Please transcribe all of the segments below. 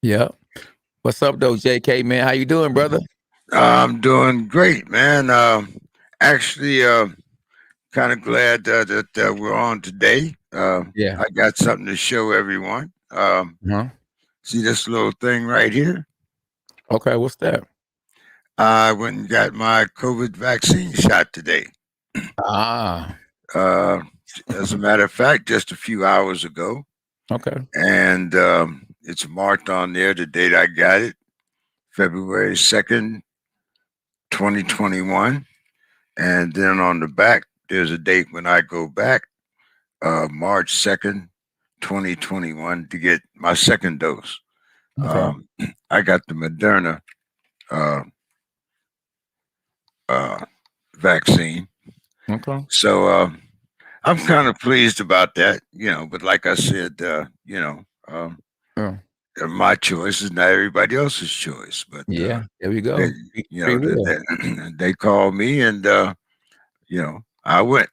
Yeah. What's up, though, JK, man? How you doing, brother? I'm doing great, man. Actually, kind of glad that we're on today. Yeah. I got something to show everyone. Uh-huh. See this little thing right here? Okay, what's that? I went and got my COVID vaccine shot today. Ah, Uh, as a matter of fact, just a few hours ago, okay. and it's marked on there the date I got it, February 2nd, 2021, and then on the back there's a date when I go back. March 2nd, 2021, to get my second dose. Okay. Um, I got the Moderna uh, uh, vaccine. Okay. So I'm kind of pleased about that, but like I said, Yeah. my choice is not everybody else's choice. But Yeah. There we they, go. Free will. they called me and, I went.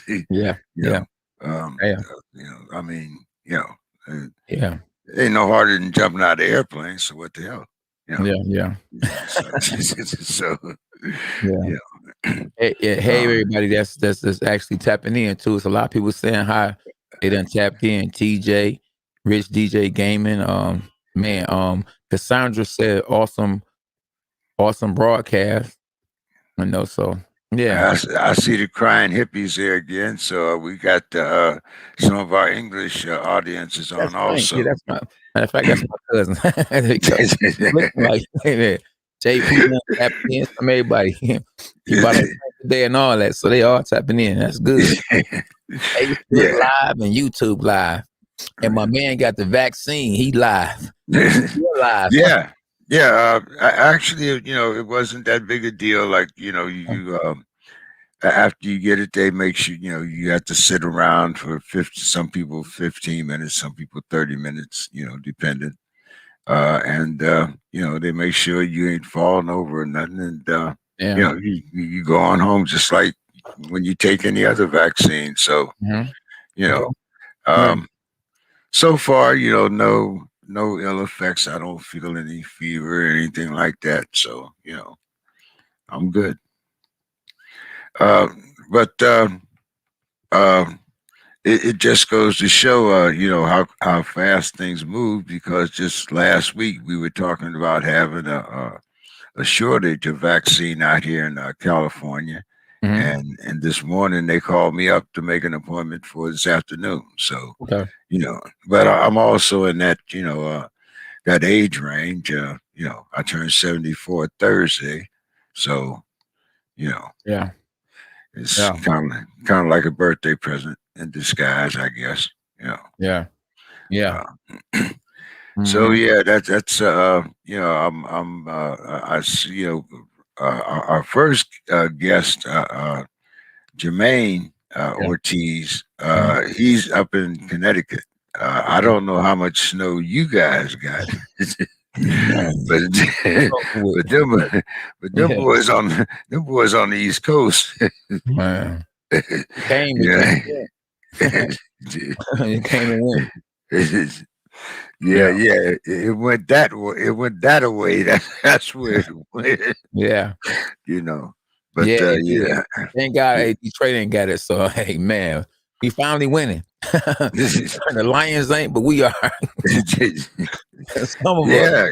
you Yeah. know, Yeah. Yeah. I mean, uh, Yeah. ain't no harder than jumping out of the airplane. So what the hell? You know, Yeah. Yeah. so Yeah. you Hey, yeah, hey, uh, everybody that's actually tapping in too. It's a lot of people saying hi. They done tapped in. TJ, Rich DJ Gaming. Man, Cassandra said awesome broadcast. So yeah. I see the crying hippies there again. So we got some of our English audiences That's on right. Yeah, also. that's my matter of fact, that's my cousin. There you go. Looking like hey, man, JP done tapping in from everybody. He bought a drink today and all that, so they all tapping in. That's good. Facebook Yeah. Live and YouTube Live. And my man got the vaccine. He live. You're live. Yeah. Yeah. Actually, it wasn't that big a deal. Like, after you get it, they make sure, you have to sit around for 50, some people 15 minutes, some people 30 minutes, depending. They make sure you ain't falling over or nothing. And, Yeah. you go on home just like when you take any other vaccine. So, Mhm. you Okay. know, Yeah. um, so far, no ill effects. I don't feel any fever or anything like that. So, I'm good. Uh, but um, it just goes to show, how fast things move. Because just last week we were talking about having a shortage of vaccine out here in California, Mhm. and this morning they called me up to make an appointment for this afternoon. So, Okay. you know, but I'm also in that that age range. I turned 74 Thursday, so you know Yeah. it's Yeah. kind of like a birthday present in disguise, I guess. You know. Yeah. Yeah. Uh, so Mhm. yeah, that's I see, our first guest, Jamaine Yeah. Ortiz. Mhm. He's up in Connecticut. I don't know how much snow you guys got, Man, but it's over with. but them but Yeah. them boys on the East Coast. Man. It came yeah. and went. It came and went. Yeah, Yeah. yeah, it went that way. It went that away. That's where it went, Yeah. you know. But Yeah, it did. yeah, Thank God, hey, Detroit ain't got it. So, hey, man, we finally winning. The Lions ain't, but we are. Some of us. yeah,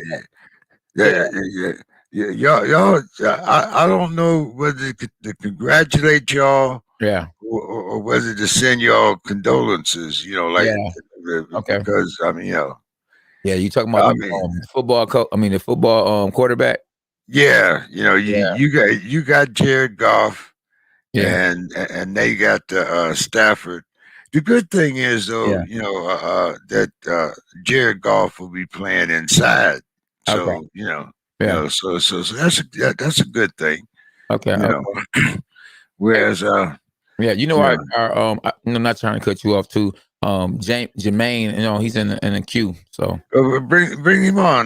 Yeah. yeah, yeah, yeah. Y'all. I don't know whether to congratulate y'all, Yeah. or whether to send y'all condolences. Like, Yeah. Okay. because I mean, Yeah, you talking about I the mean, the football quarterback? yeah, Yeah. you got Jared Goff, Yeah. and they got Stafford. The good thing is, though, Yeah. that Jared Goff will be playing inside, Okay. so Yeah. so that's a good thing, Okay. you know. Okay. Hey, Whereas, yeah, you know, I'm not trying to cut you off too. Jermaine, he's in the queue. So bring him on.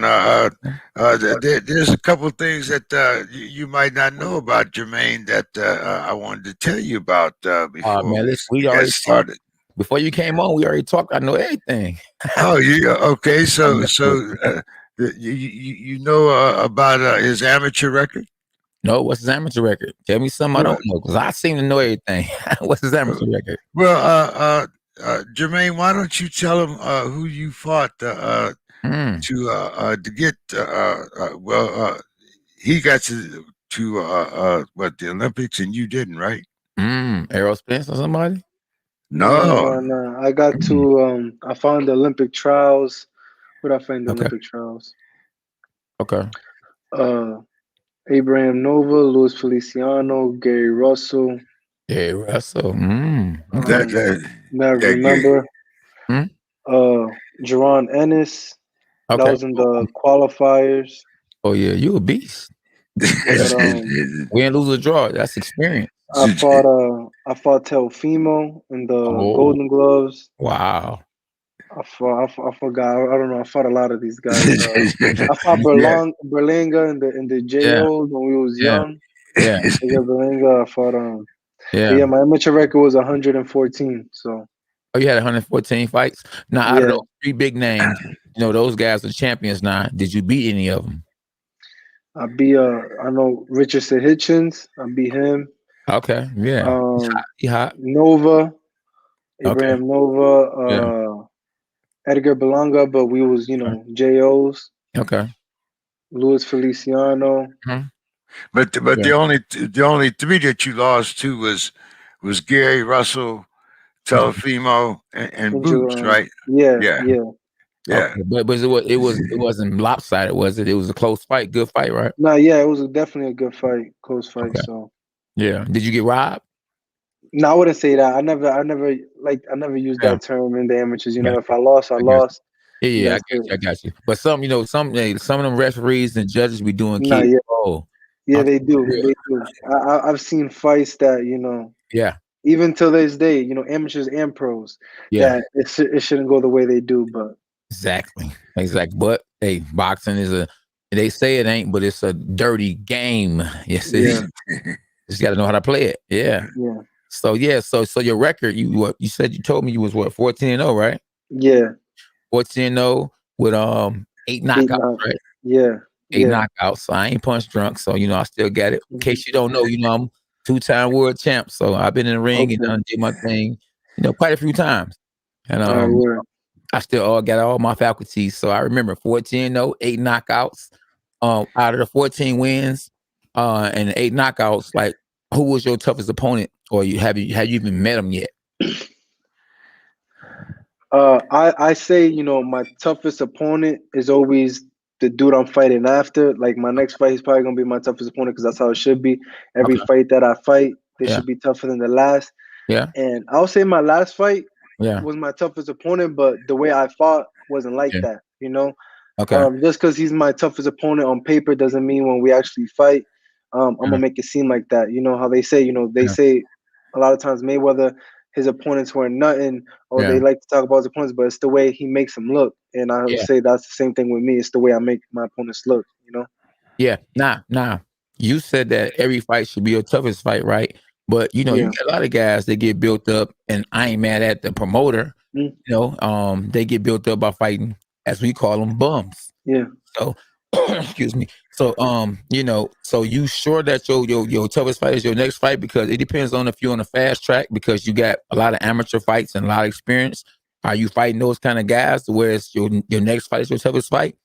There's a couple of things that you might not know about Jermaine that I wanted to tell you about before man, we listen, we get already talked. started. Before you came on, we already talked. I know everything. Oh, yeah. Okay. I'm So messing with you. You know about his amateur record? No, what's his amateur record? Tell me something I Well, don't know because I seem to know everything. What's his amateur record? well, Jermaine, why don't you tell him who you fought Mm, to get? He got to what, the Olympics, and you didn't, right? Errol Spence or somebody? No, No, no, no. I got Mm, to I found the Olympic trials. What I find the okay, Olympic trials? okay. Uh Abraham Nova, Luis Feliciano, Gary Russell. Yeah, Russell. Okay. that, Um that I yeah, yeah. remember Mm, Jerron Ennis. That okay. was in the qualifiers. Oh yeah, you a beast. Yeah. But Win, lose, or draw. That's experience. I fought Teofimo in the Oh, Golden Gloves. wow. I forgot. I don't know. I fought a lot of these guys. I fought yeah. Berlanga in the Yeah, JO when we was yeah, young. yeah, Edgar Berlanga. I fought But yeah. yeah, my amateur record was 114. So Oh, you had 114 fights. Now, out of yeah, those three big names, those guys are champions now. Did you beat any of them? I beat I know Richardson Hitchens. I beat him. Okay, yeah. Um, He hot. Nova, Okay, Abraham Nova, yeah. Edgar Berlanga, but we was JOs. Okay. Luis Feliciano. Mhm. But Yeah. the only three that you lost to was Gary Russell, Telefimo, and And Boots, right? yeah, Yeah, yeah. yeah. Okay, but it wasn't lopsided, was it? It was a close fight, good fight, right? No, yeah, it was definitely a good fight, close fight. Okay. So Yeah. Did you get robbed? no, I wouldn't say that. I never used Yeah. that term in the amateurs. Yeah. If I lost, I I got you. lost. Yeah, And yeah, that's it. I got you. But some of them referees and judges be doing No, kids. yeah, Oh, yeah, I'm they for do, real. they do. I've seen fights that Yeah, even till this day, amateurs and pros, yeah. that it shouldn't go the way they do. But Exactly. Exactly. But hey, boxing they say it ain't, but it's a dirty game. Yes, it is. yeah, Just gotta know how to play it. Yeah. yeah, So yeah, so your record, you said you told me you was what, 14-0, right? yeah. 14-0 with 8 Eight knockouts, knock. right? Yeah, 8 yeah. knockouts. So I ain't punch drunk. So I still got it. In Mhm. case you don't know, I'm 2-time world champ. So I've been in the ring and Okay. done did my thing, quite a few times. And All right. Word. I still all got all my faculties. So I remember 14-0, 8 knockouts. Out of the 14 wins, and the 8 knockouts, like who was your toughest opponent, or have you even met him yet? I say, my toughest opponent is always the dude I'm fighting after. Like my next fight is probably gonna be my toughest opponent because that's how it should be. Every Okay. fight that I fight, they Yeah. should be tougher than the last. Yeah. And I'll say my last fight Yeah. was my toughest opponent, but the way I fought wasn't like Yeah. that. Okay. Just because he's my toughest opponent on paper doesn't mean when we actually fight, I'm Yeah. gonna make it seem like that. You know how they say, they Yeah. say a lot of times Mayweather, his opponents were nothing, or they Yeah. like to talk about his opponents, but it's the way he makes them look. And I would Yeah. say that's the same thing with me. It's the way I make my opponents look. Yeah. Nah. You said that every fight should be your toughest fight, right? But you Yeah. got a lot of guys that get built up, and I ain't mad at the promoter. Mm. They get built up by fighting, as we call them, bums. Yeah. So, excuse me. So, so you sure that your toughest fight is your next fight? Because it depends on if you're on a fast track, because you got a lot of amateur fights and a lot of experience. Are you fighting those kind of guys where it's your next fight is your toughest fight?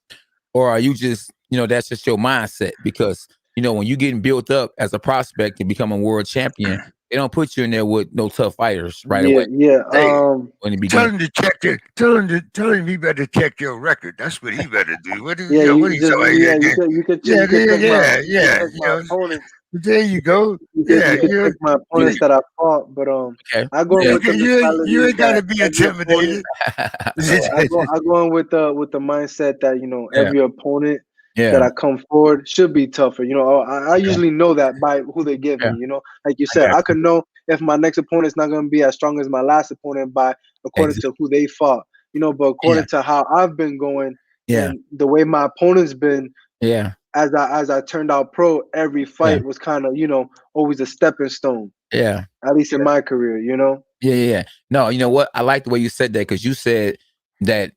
Or are you just, that's just your mindset? Because, when you're getting built up as a prospect to become a world champion, they don't put you in there with no tough fighters right Yeah. away Yeah. Hey, when you tell begin. him to tell him he better check your record. That's what he better do. What do Yeah. you know? What You are you just talking yeah. about? You could check Yeah. my opponents. There you go. You Yeah, could take my Yeah. opponents that I fought, but Okay. I go in Yeah. with the you mentality ain't got that to be every opponent. intimidated. I go in with the mindset that Yeah. every opponent that Yeah. I come forward should be tougher. I Yeah. usually know that by who they give Yeah. me. Like you I said, got I you. could know if my next opponent's not going to be as strong as my last opponent by according Exactly. to who they fought. But Yeah. according to how I've been going Yeah. and the way my opponent's been, Yeah. as I turned out pro, every Yeah. fight was kind of always a stepping stone, Yeah. at least in my career. Yeah. No, you know what? I like the way you said that, because you said that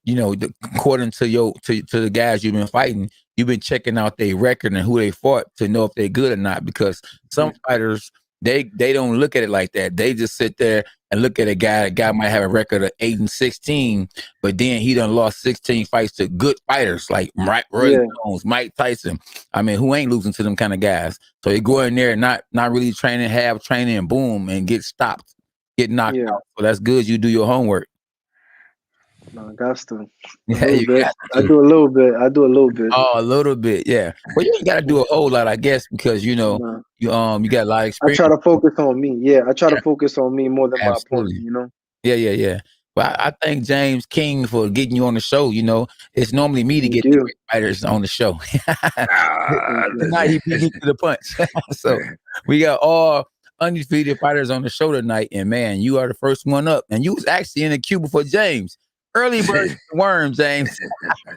according to to the guys you've been fighting, you've been checking out their record and who they fought to know if they're good or not. Because some fighters they don't look at it like that. They just sit there and look at a guy. A guy might have a record of 8-16, but then he done lost 16 fights to good fighters like Roy Jones, Mike Tyson. I mean, who ain't losing to them kind of guys? So they go in there and not really training, have training, and boom, and get stopped, get knocked out. So that's good. You do your homework. No, I got to. Yeah, I do a little bit. Oh, a little bit, yeah. Well, you ain't got to do a whole lot, I guess, because you got a lot of experience. I try to focus on me. Yeah, I try to focus on me more than my opponent. Yeah. Well, I thank James King for getting you on the show. It's normally me to get the great fighters on the show. Tonight he beat me to the punch. So we got all undefeated fighters on the show tonight, and man, you are the first one up, and you was actually in the queue before James. Early bird worm, James.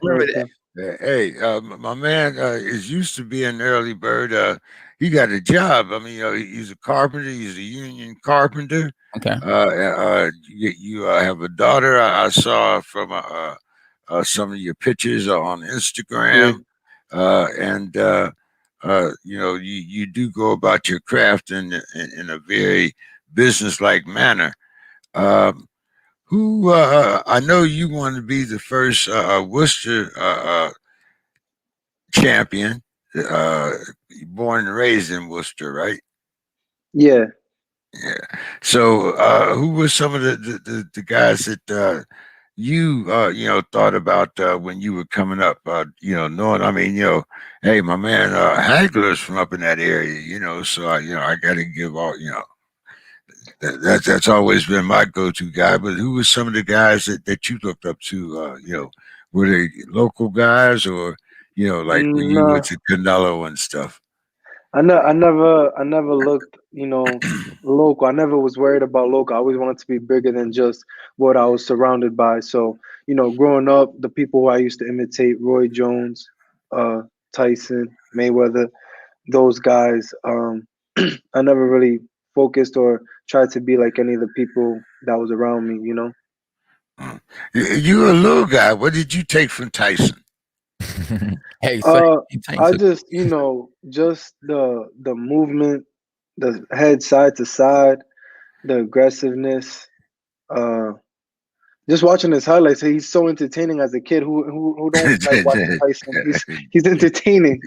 Remember that. Hey, my man is used to being an early bird. He got a job. I mean, he's a carpenter. He's a union carpenter. Okay. You have a daughter. I saw from some of your pictures on Instagram, and you do go about your craft in a very business-like manner. Who I know you want to be the first Worcester champion, born and raised in Worcester, right? Yeah. So who were some of the guys that you thought about when you were coming up? Knowing, I mean, hey, my man Hagler's from up in that area, so I got to give all, That's always been my go-to guy. But who were some of the guys that you looked up to? Were they local guys or like when you went to Canelo and stuff? I never looked local. I never was worried about local. I always wanted to be bigger than just what I was surrounded by. So growing up, the people who I used to imitate, Roy Jones, Tyson, Mayweather, those guys. I never really focused or tried to be like any of the people that was around me, You were a little guy. What did you take from Tyson? Hey, I just just the movement, the head side to side, the aggressiveness. Just watching his highlights, he's so entertaining as a kid. Who don't like watching Tyson? He's entertaining.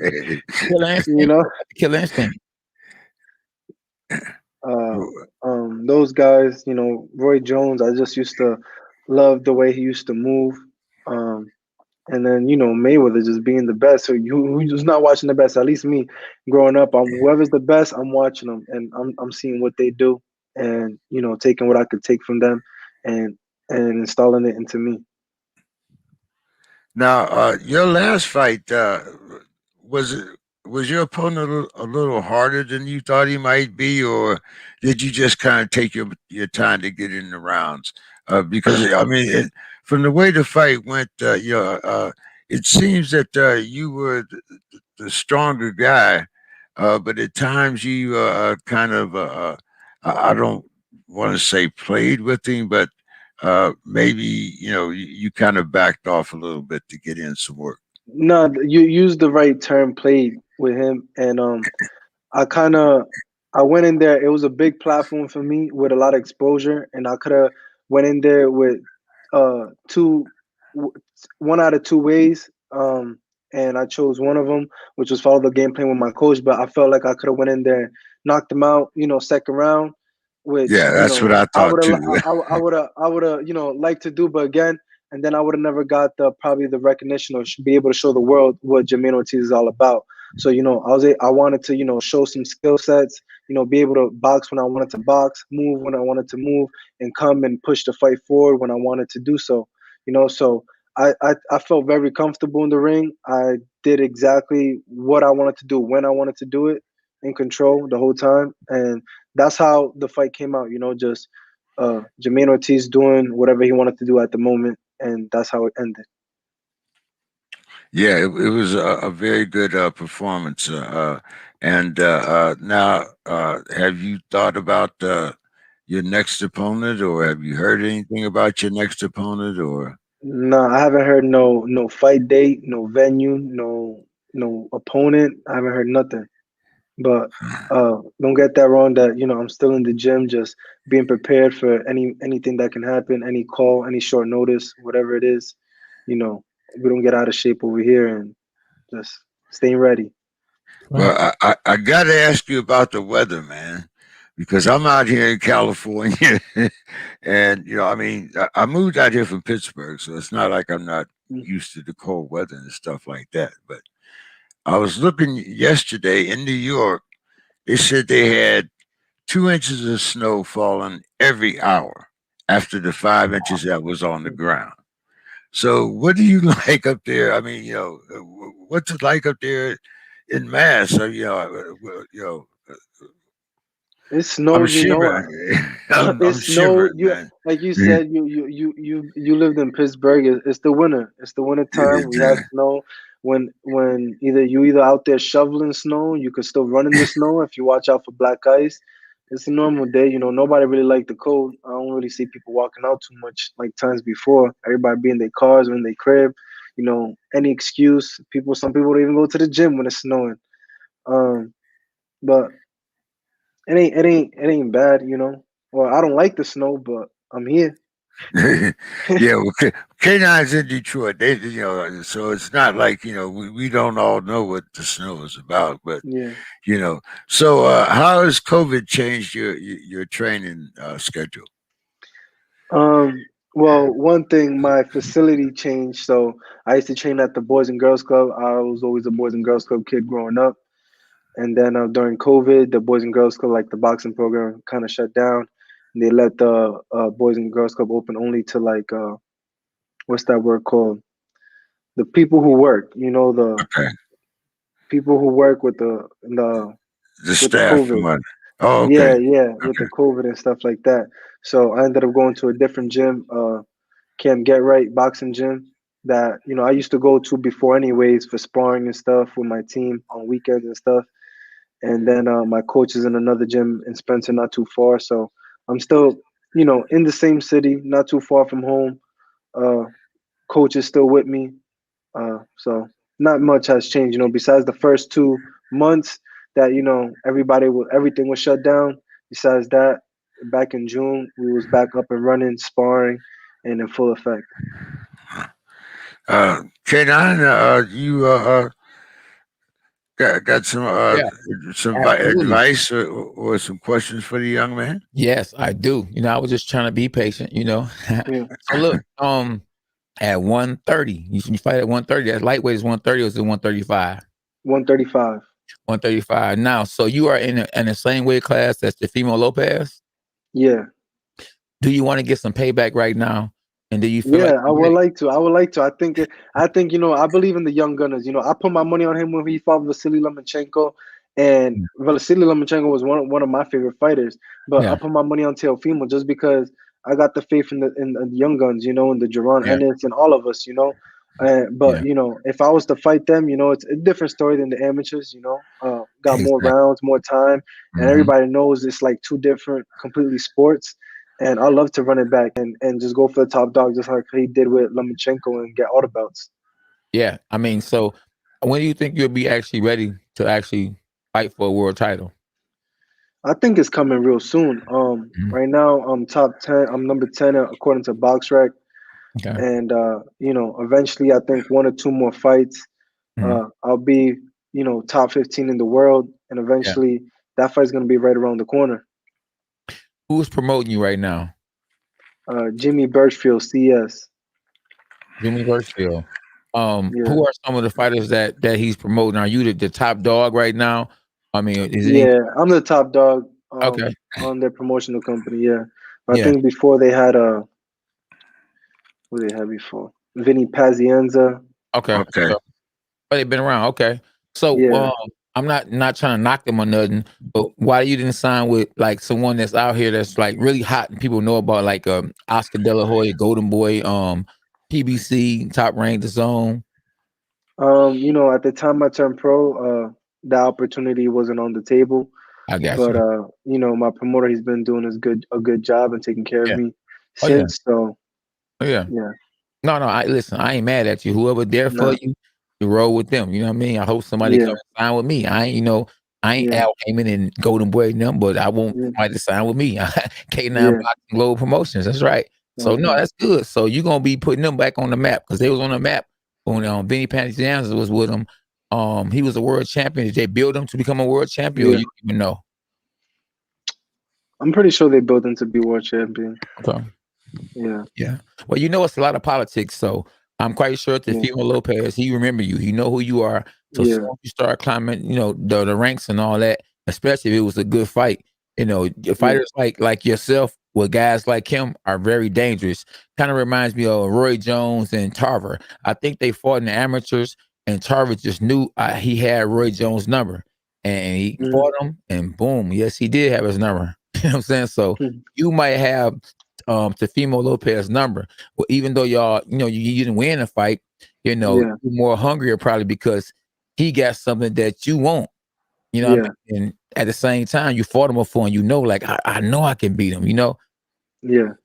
Killer instinct. Those guys, Roy Jones, I just used to love the way he used to move. And then, Mayweather just being the best. So who's not watching the best? At least me growing up, whoever's the best, I'm watching them and I'm seeing what they do and, taking what I could take from them and installing it into me. Now, your last fight, was your opponent a little harder than you thought he might be, or did you just kind of take your time to get in the rounds? Because I mean, from the way the fight went, it seems that you were the stronger guy, but at times you kind of I don't want to say played with him, but maybe you kind of backed off a little bit to get in some work. No, you used the right term, played with him, and I went in there. It was a big platform for me with a lot of exposure, and I could have went in there with one out of two ways, and I chose one of them, which was follow the game plan with my coach. But I felt like I could have went in there, knocked him out, second round. Which that's what I thought too. I would have liked to do, but again. And then I would have never got probably the recognition or be able to show the world what Jamaine Ortiz is all about. So, I wanted to, show some skill sets, be able to box when I wanted to box, move when I wanted to move, and come and push the fight forward when I wanted to do so. So I felt very comfortable in the ring. I did exactly what I wanted to do when I wanted to do it, in control the whole time. And that's how the fight came out, just Jamaine Ortiz doing whatever he wanted to do at the moment. And that's how it ended. Yeah, it was a very good performance. And now, have you thought about your next opponent, or have you heard anything about your next opponent? Or No, I haven't heard no fight date, no venue, no opponent. I haven't heard nothing. But don't get that wrong. That I'm still in the gym, just being prepared for anything that can happen, any call, any short notice, whatever it is. We don't get out of shape over here, and just staying ready. Well, Right. I got to ask you about the weather, man, because I'm out here in California, and I mean, I moved out here from Pittsburgh, so it's not like I'm not Mm. used to the cold weather and stuff like that. But I was looking yesterday in New York. They said they had 2 inches of snow falling every hour after the 5 inches that was on the ground. So, what do you like up there? I mean, what's it like up there in Mass? So, It I'm snowed, shivering. it I'm snowed. shivering, You man. like you said, you lived in Pittsburgh. It's the winter. It's the winter time. We have snow. When either out there shoveling snow, you could still run in the snow if you watch out for black ice. It's a normal day. Nobody really like the cold. I don't really see people walking out too much like times before. Everybody be in their cars or in their crib. Any excuse. Some people don't even go to the gym when it's snowing. Um, but it ain't bad. Well, I don't like the snow, but I'm here. Yeah, well, K9's in Detroit. So it's not like we don't all know what the snow is about, but Yeah. you know. So how has COVID changed your training schedule? Well, one thing, my facility changed. So I used to train at the Boys and Girls Club. I was always a Boys and Girls Club kid growing up. And then during COVID, the Boys and Girls Club, like the boxing program, kind of shut down. And they let the Boys and Girls Club open only to like what's that word called? The people who work. The Okay, people who work the with the staff from COVID. what? Oh, Yeah, okay, yeah, with okay. the COVID and stuff like that. So I ended up going to a different gym, Camp Get Right boxing gym that I used to go to before anyways for sparring and stuff with my team on weekends and stuff. And then my coach is in another gym in Spencer, not too far. So I'm still in the same city, not too far from home. Uh, Coach is still with me. So not much has changed, besides the first 2 months that everything was shut down. Besides that, back in June we was back up and running, sparring, and in full effect. K9, you got Yeah, some absolutely. advice or some questions for the young man? Yes, I do. I was just trying to be patient. Yeah, So look, at 130, you fight at 130. That lightweight is 130 or is it 135? 135. 135. Now, so you are in the same weight class as the female Lopez. Yeah. Do you want to get some payback right now? And do you feel like Yeah, I you're would ready? like to. I would like to. I think I believe in the young gunners. I put my money on him when he fought Vasily Lomachenko, and Mm, Vasily Lomachenko was one of my favorite fighters. But I yeah, put my money on Teofimo just because I got the faith in the young guns, and the Jerron yeah, Ennis and all of us. But yeah. if I was to fight them, it's a different story than the amateurs. Got more Exactly. rounds, more time, and Hmm. everybody knows it's like two different, completely sports. And I love to run it back and just go for the top dog, just like he did with Lomachenko and get all the belts. Yeah. I mean, so when do you think you'll be actually ready to actually fight for a world title? I think it's coming real soon. Mhm. Right now I'm top 10. I'm number 10 according to BoxRec, Okay. and eventually I think one or two more fights, Mhm. I'll be top 15 in the world, and Yeah. eventually that fight's gonna be right around the corner. Who's promoting you right now? Jimmy Birchfield, CS. Jimmy Burchfield. Yeah, Who are some of the fighters that he's promoting? Are you the top dog right now? I mean, is it any? yeah. I'm the top dog Okay. on their promotional company. Yeah, but I Yeah. think before they had who they had before? Vinny Pazienza. Okay. Okay. So, but they've been around. Okay. So, Yeah. I'm not trying to knock them or nothing, but why you didn't sign with like someone that's out here that's like really hot and people know about, like Oscar De La Hoya, Golden Boy, PBC, Top Rank, The Zone. At the time I turned pro, the opportunity wasn't on the table. I got But you. my promoter, he's been doing a good job and taking care of Yeah. me Oh yeah. since. So Oh yeah. yeah. No, listen, I ain't mad at you. Whoever there for Nah. you, you roll with them. You know what I mean? I hope somebody Yeah. come and sign with me. I ain't Yeah. Al Heyman and Golden Boy and them, but I want Yeah. somebody to sign with me. K9 Yeah. Boxing Global Promotions. That's right. So no, Okay. that's good. So you're gonna be putting them back on the map because they was on the map when Benny Pantianza was with them. He was a world champion. Did they build him to become a world champion, or Yeah. you don't even know? I'm pretty sure they built him to be world champion. Okay. Yeah. Yeah. Well, it's a lot of politics, so I'm quite sure Yeah. Teofimo Lopez, he remember you. He know who you are. So as soon Yeah. as you start climbing, the ranks and all that, especially if it was a good fight, your Yeah. fighters like yourself with guys like him are very dangerous. Kind of reminds me of Roy Jones and Tarver. I think they fought in the amateurs, and Tarver just knew he had Roy Jones' number, and he Mhm. fought him, and boom, yes, he did have his number. You know what I'm saying? So Mhm. you might have Teofimo Lopez number. Well, even though y'all, you didn't win the fight, Yeah. you're more hungrier probably because he got something that you want. You know what Yeah. I mean? And at the same time, you fought him before, and like I know I can beat him. Yeah.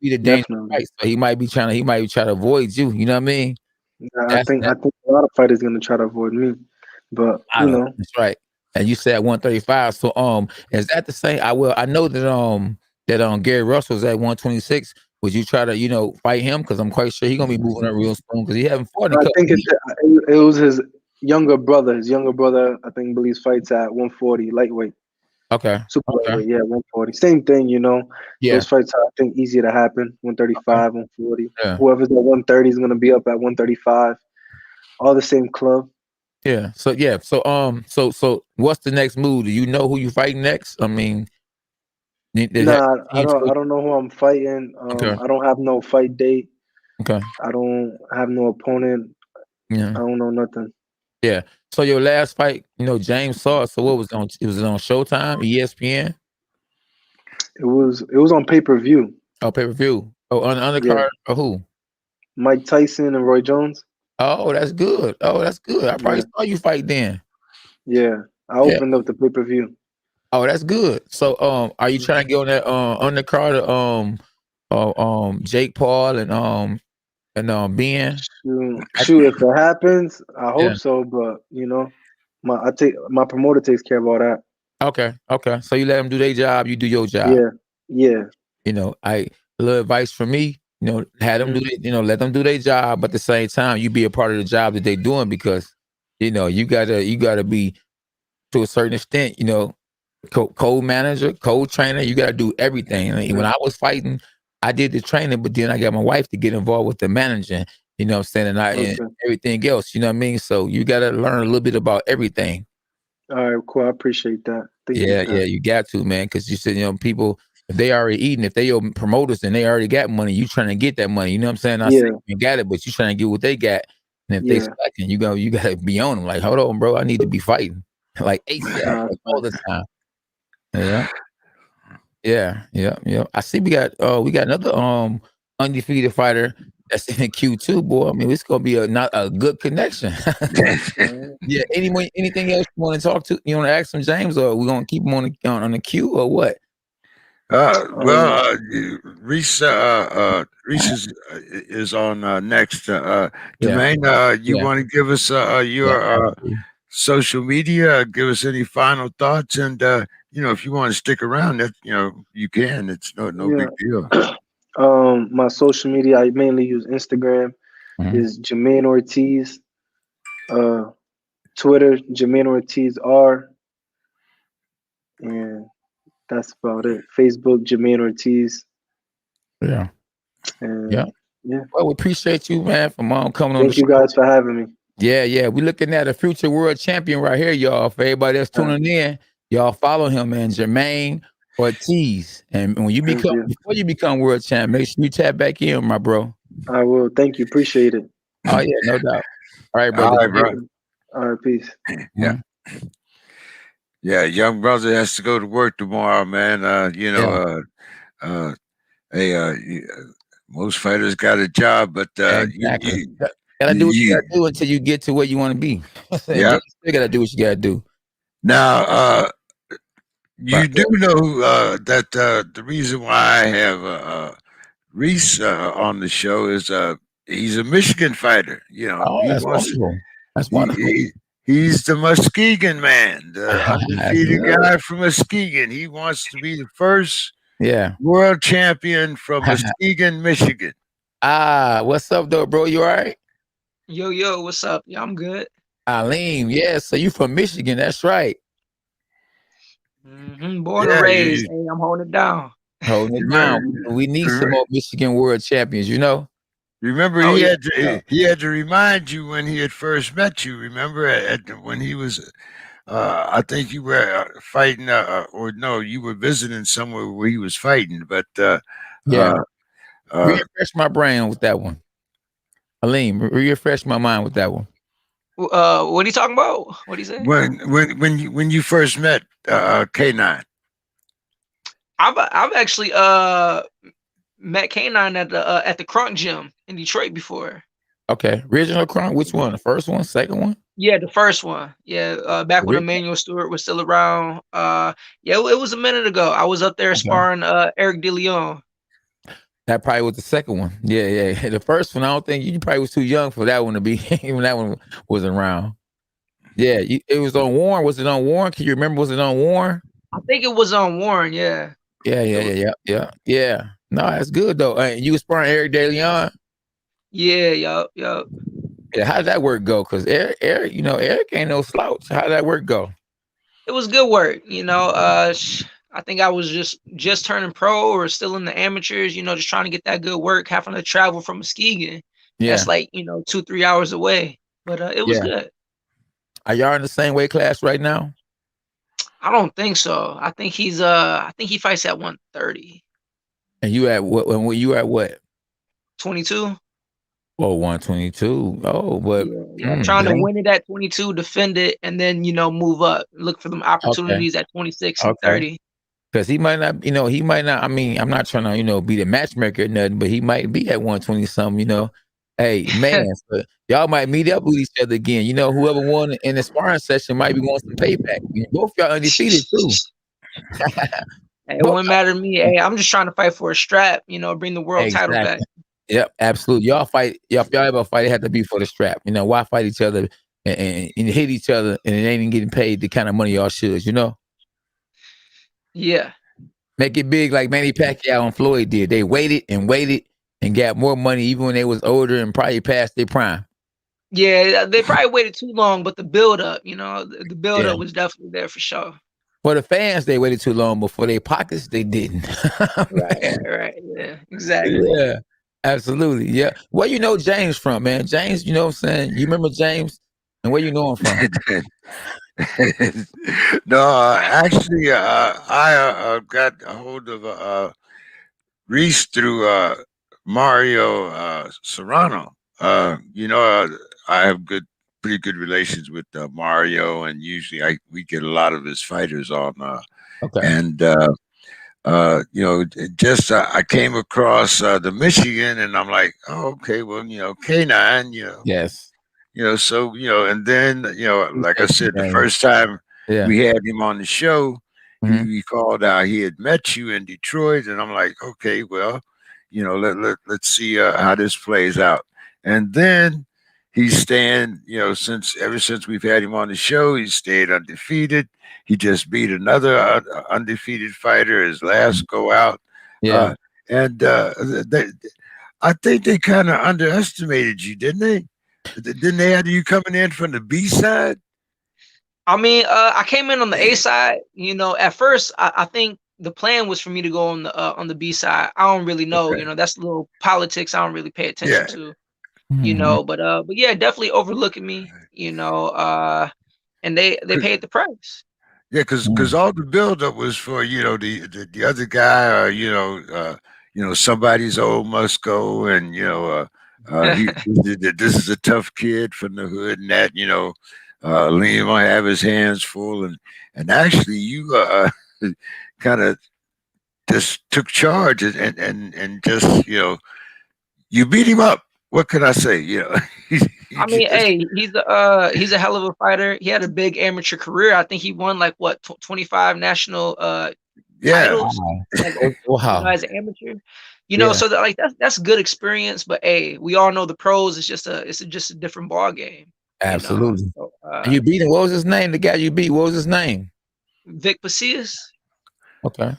Be the dangerous Definitely. fight. So he might be trying to avoid you. You know what I mean? Yeah, That's I that. think a lot of fighters gonna try to avoid me, but I don't. That's right. And you said 135. So is that the same? I know that Gary Russell's at 126. Would you try to fight him? Because I'm quite sure he's gonna be moving up real soon because he haven't fought in a I couple think of it years. it was his younger brother. His younger brother, I think, believes fights at 140 lightweight, Okay. super Okay. lightweight. Yeah, 140. Same thing, Yeah. Those fights are, I think, easier to happen. Okay. 135, 140. Yeah. Whoever's at 130 is gonna be up at 135. All the same club. Yeah. So yeah. So what's the next move? Do you know who you fighting next? I mean, did have Nah, team I don't know who I'm fighting. Okay. I don't have no fight date. Okay. I don't have no opponent. Yeah. I don't know nothing. Yeah. So your last fight, James saw it. So what was on? It was on Showtime, ESPN. It was on pay-per-view. Oh, pay-per-view. Oh, on the Yeah. undercard or who? Mike Tyson and Roy Jones. Oh, that's good. Oh, that's good. I probably Yeah. saw you fight then. Yeah. I Yeah. opened up the pay-per-view. Oh, that's good. So, are you trying to get on that undercard Jake Paul and Ben? Shoot, if it happens, I Yeah. hope so. But my promoter takes care of all that. Okay. Okay. So you let them do their job, you do your job. Yeah. Yeah. A little advice from me, have them do Mhm. let them do their job, but at the same time, you be a part of the job that they're doing because, you gotta be to a certain extent, co-manager, co-trainer, you gotta do everything. And when Yeah. I was fighting, I did the training, but then I got my wife to get involved with the managing, what I'm saying, and Okay. everything else, you know what I mean? So you gotta learn a little bit about everything. All right. Cool. I appreciate that. Thank you Yeah, for yeah, that. you got to, man, because you said, people, if they already eating, if they your promoters and they already got money, you trying to get that money. You know what I'm saying? I say Yeah. you got it, but you trying to get what they got. And if they Yeah. slacking, you gotta be on them. Like, hold on, bro, I need to be fighting like ASAP, Nah, like all the facts. time. Yeah, yeah, yeah, yeah. I see we got another undefeated fighter that's in Q2, boy. I mean, it's gonna be not a good connection. Yeah. Anything else you want to talk to? You want to ask him, James, or we gonna keep him on the queue or what? Um. Reese is on next. Yeah, Jamaine, you yeah, want to give us yeah. your Absolutely. social media? Give us any final thoughts, and if you want to stick around, that you can. It's no Yeah. big deal. My social media, I mainly use Instagram. Mhm. Is Jamaine Ortiz. Uh, Twitter, Jamaine Ortiz R, and that's about it. Facebook, Jamaine Ortiz, Yeah, yeah. and yeah. Well, we appreciate you, man, for coming on the Thank you show. guys for having me. Yeah, yeah. We're looking at a future world champion right here, y'all. For everybody that's Uh, tuning in, y'all follow him, man, Jamaine Ortiz. And thank you. before you become world champ, make sure you tap back in, my bro. I will. Thank you. Appreciate it. Oh yeah, no doubt. All right, All brother. right, bro. All right. Peace. Yeah, Mhm. yeah. Young brother has to go to work tomorrow, man. Yeah, Hey, most fighters got a job, but exactly. Gotta do what you gotta do until you get to where you want to be. And yeah. you still gotta do what you gotta do. Now, you Right. do know that the reason why I have Reese on the show is he's a Michigan fighter. Oh, He that's wants wonderful. That's he, wonderful. he he's the Muskegon man, the That's undefeated good. guy from Muskegon. He wants to be the first Yeah. world champion from Muskegon, Michigan. What's up, though, bro? You all right? Yo, what's up? Yeah, I'm good. Aleem, yeah. So you from Michigan? That's right. Born and Yeah, raised. Hey, I'm holding it down. Holding it down. We need some more Michigan world champions. Remember, Oh, he yeah. had to remind you when he had first met you. Remember, when he was, I think you were fighting, or no, you were visiting somewhere where he was fighting. But Yeah. Refresh my brain with that one. Aleem, refresh my mind with that one. What are you talking about? What do you say? When you first met K9. I've actually met K9 at the Crunk Gym in Detroit before. Okay, original Crunk. Which one? The first one, second one? Yeah, the first one. Yeah, back when Emmanuel Stewart was still around. Yeah, it was a minute ago. I was up there sparring Eric DeLeon. That probably was the second one. Yeah. The first one, I don't think you probably was too young for that one to be even that one was around. Yeah, it was on Warren. Was it on Warren? Can you remember? Was it on Warren? I think it was on Warren. Yeah. Yeah. No, that's good though. You was sparring Eric DeLeon. Yeah. Yeah, how did that work go? Because Eric, Eric ain't no slouch. How did that work go? It was good work. I think I was just turning pro or still in the amateurs. Just trying to get that good work, having to travel from Muskegon. Yeah, that's like 2-3 hours away. But it was good. Are y'all in the same weight class right now? I don't think so. I think he fights at 130. And you at what? When you at what? 22. Oh, 122. Oh, but I'm trying to win it at 22, defend it, and then move up, look for them opportunities at 26 and 30. Because he might not. I mean, I'm not trying to be the matchmaker or nothing, but he might be at 120 something. Hey man, so y'all might meet up with each other again. Whoever won in the sparring session might be wanting some payback. Both y'all undefeated too. Hey, it wouldn't matter to me. Hey, I'm just trying to fight for a strap. Bring the world title back. Yep, absolutely. Y'all fight. If y'all ever fight, it had to be for the strap. Why fight each other and hit each other and it ain't even getting paid the kind of money y'all should? Yeah. Make it big like Manny Pacquiao and Floyd did. They waited and got more money even when they was older and probably past their prime. Yeah, they probably waited too long, but the build up, the build up was definitely there for sure. For the fans, they waited too long, but for their pockets, they didn't. Right. Yeah, exactly. Yeah, absolutely. Yeah. Where you know James from, man? James, you know what I'm saying? You remember James? And where you know him from? No, actually, I got a hold of Raeese through Mario Serrano. I have pretty good relations with Mario, and usually we get a lot of his fighters on. And I came across the Michigan, and I'm like, oh, okay, well, K9, yes. And then, like I said, the first time we had him on the show, he called out he had met you in Detroit, and I'm like, okay, well, let's see how this plays out. And then he's staying, ever since we've had him on the show, he's stayed undefeated. He just beat another undefeated fighter, his last go out. Yeah. I think they kind of underestimated you, didn't they? Didn't they have you coming in from the B side? I mean, I came in on the A side. At first, I think the plan was for me to go on the B side. I don't really know. Okay. That's a little politics I don't really pay attention to. But yeah, definitely overlooking me. And they paid the price. Yeah, because all the buildup was for the other guy, or somebody's old Musco, and this is a tough kid from the hood, and that Liam will have his hands full, and actually you kind of just took charge and just you beat him up. What can I say? I mean, hey, he's a hell of a fighter. He had a big amateur career. I think he won 25 national Yeah. titles, as Wow. as an amateur. So that like that's good experience. But hey, we all know the pros. It's just a different ball game. Absolutely. So And you beat him. What was his name? The guy you beat. What was his name? Vic Pasillas. Okay.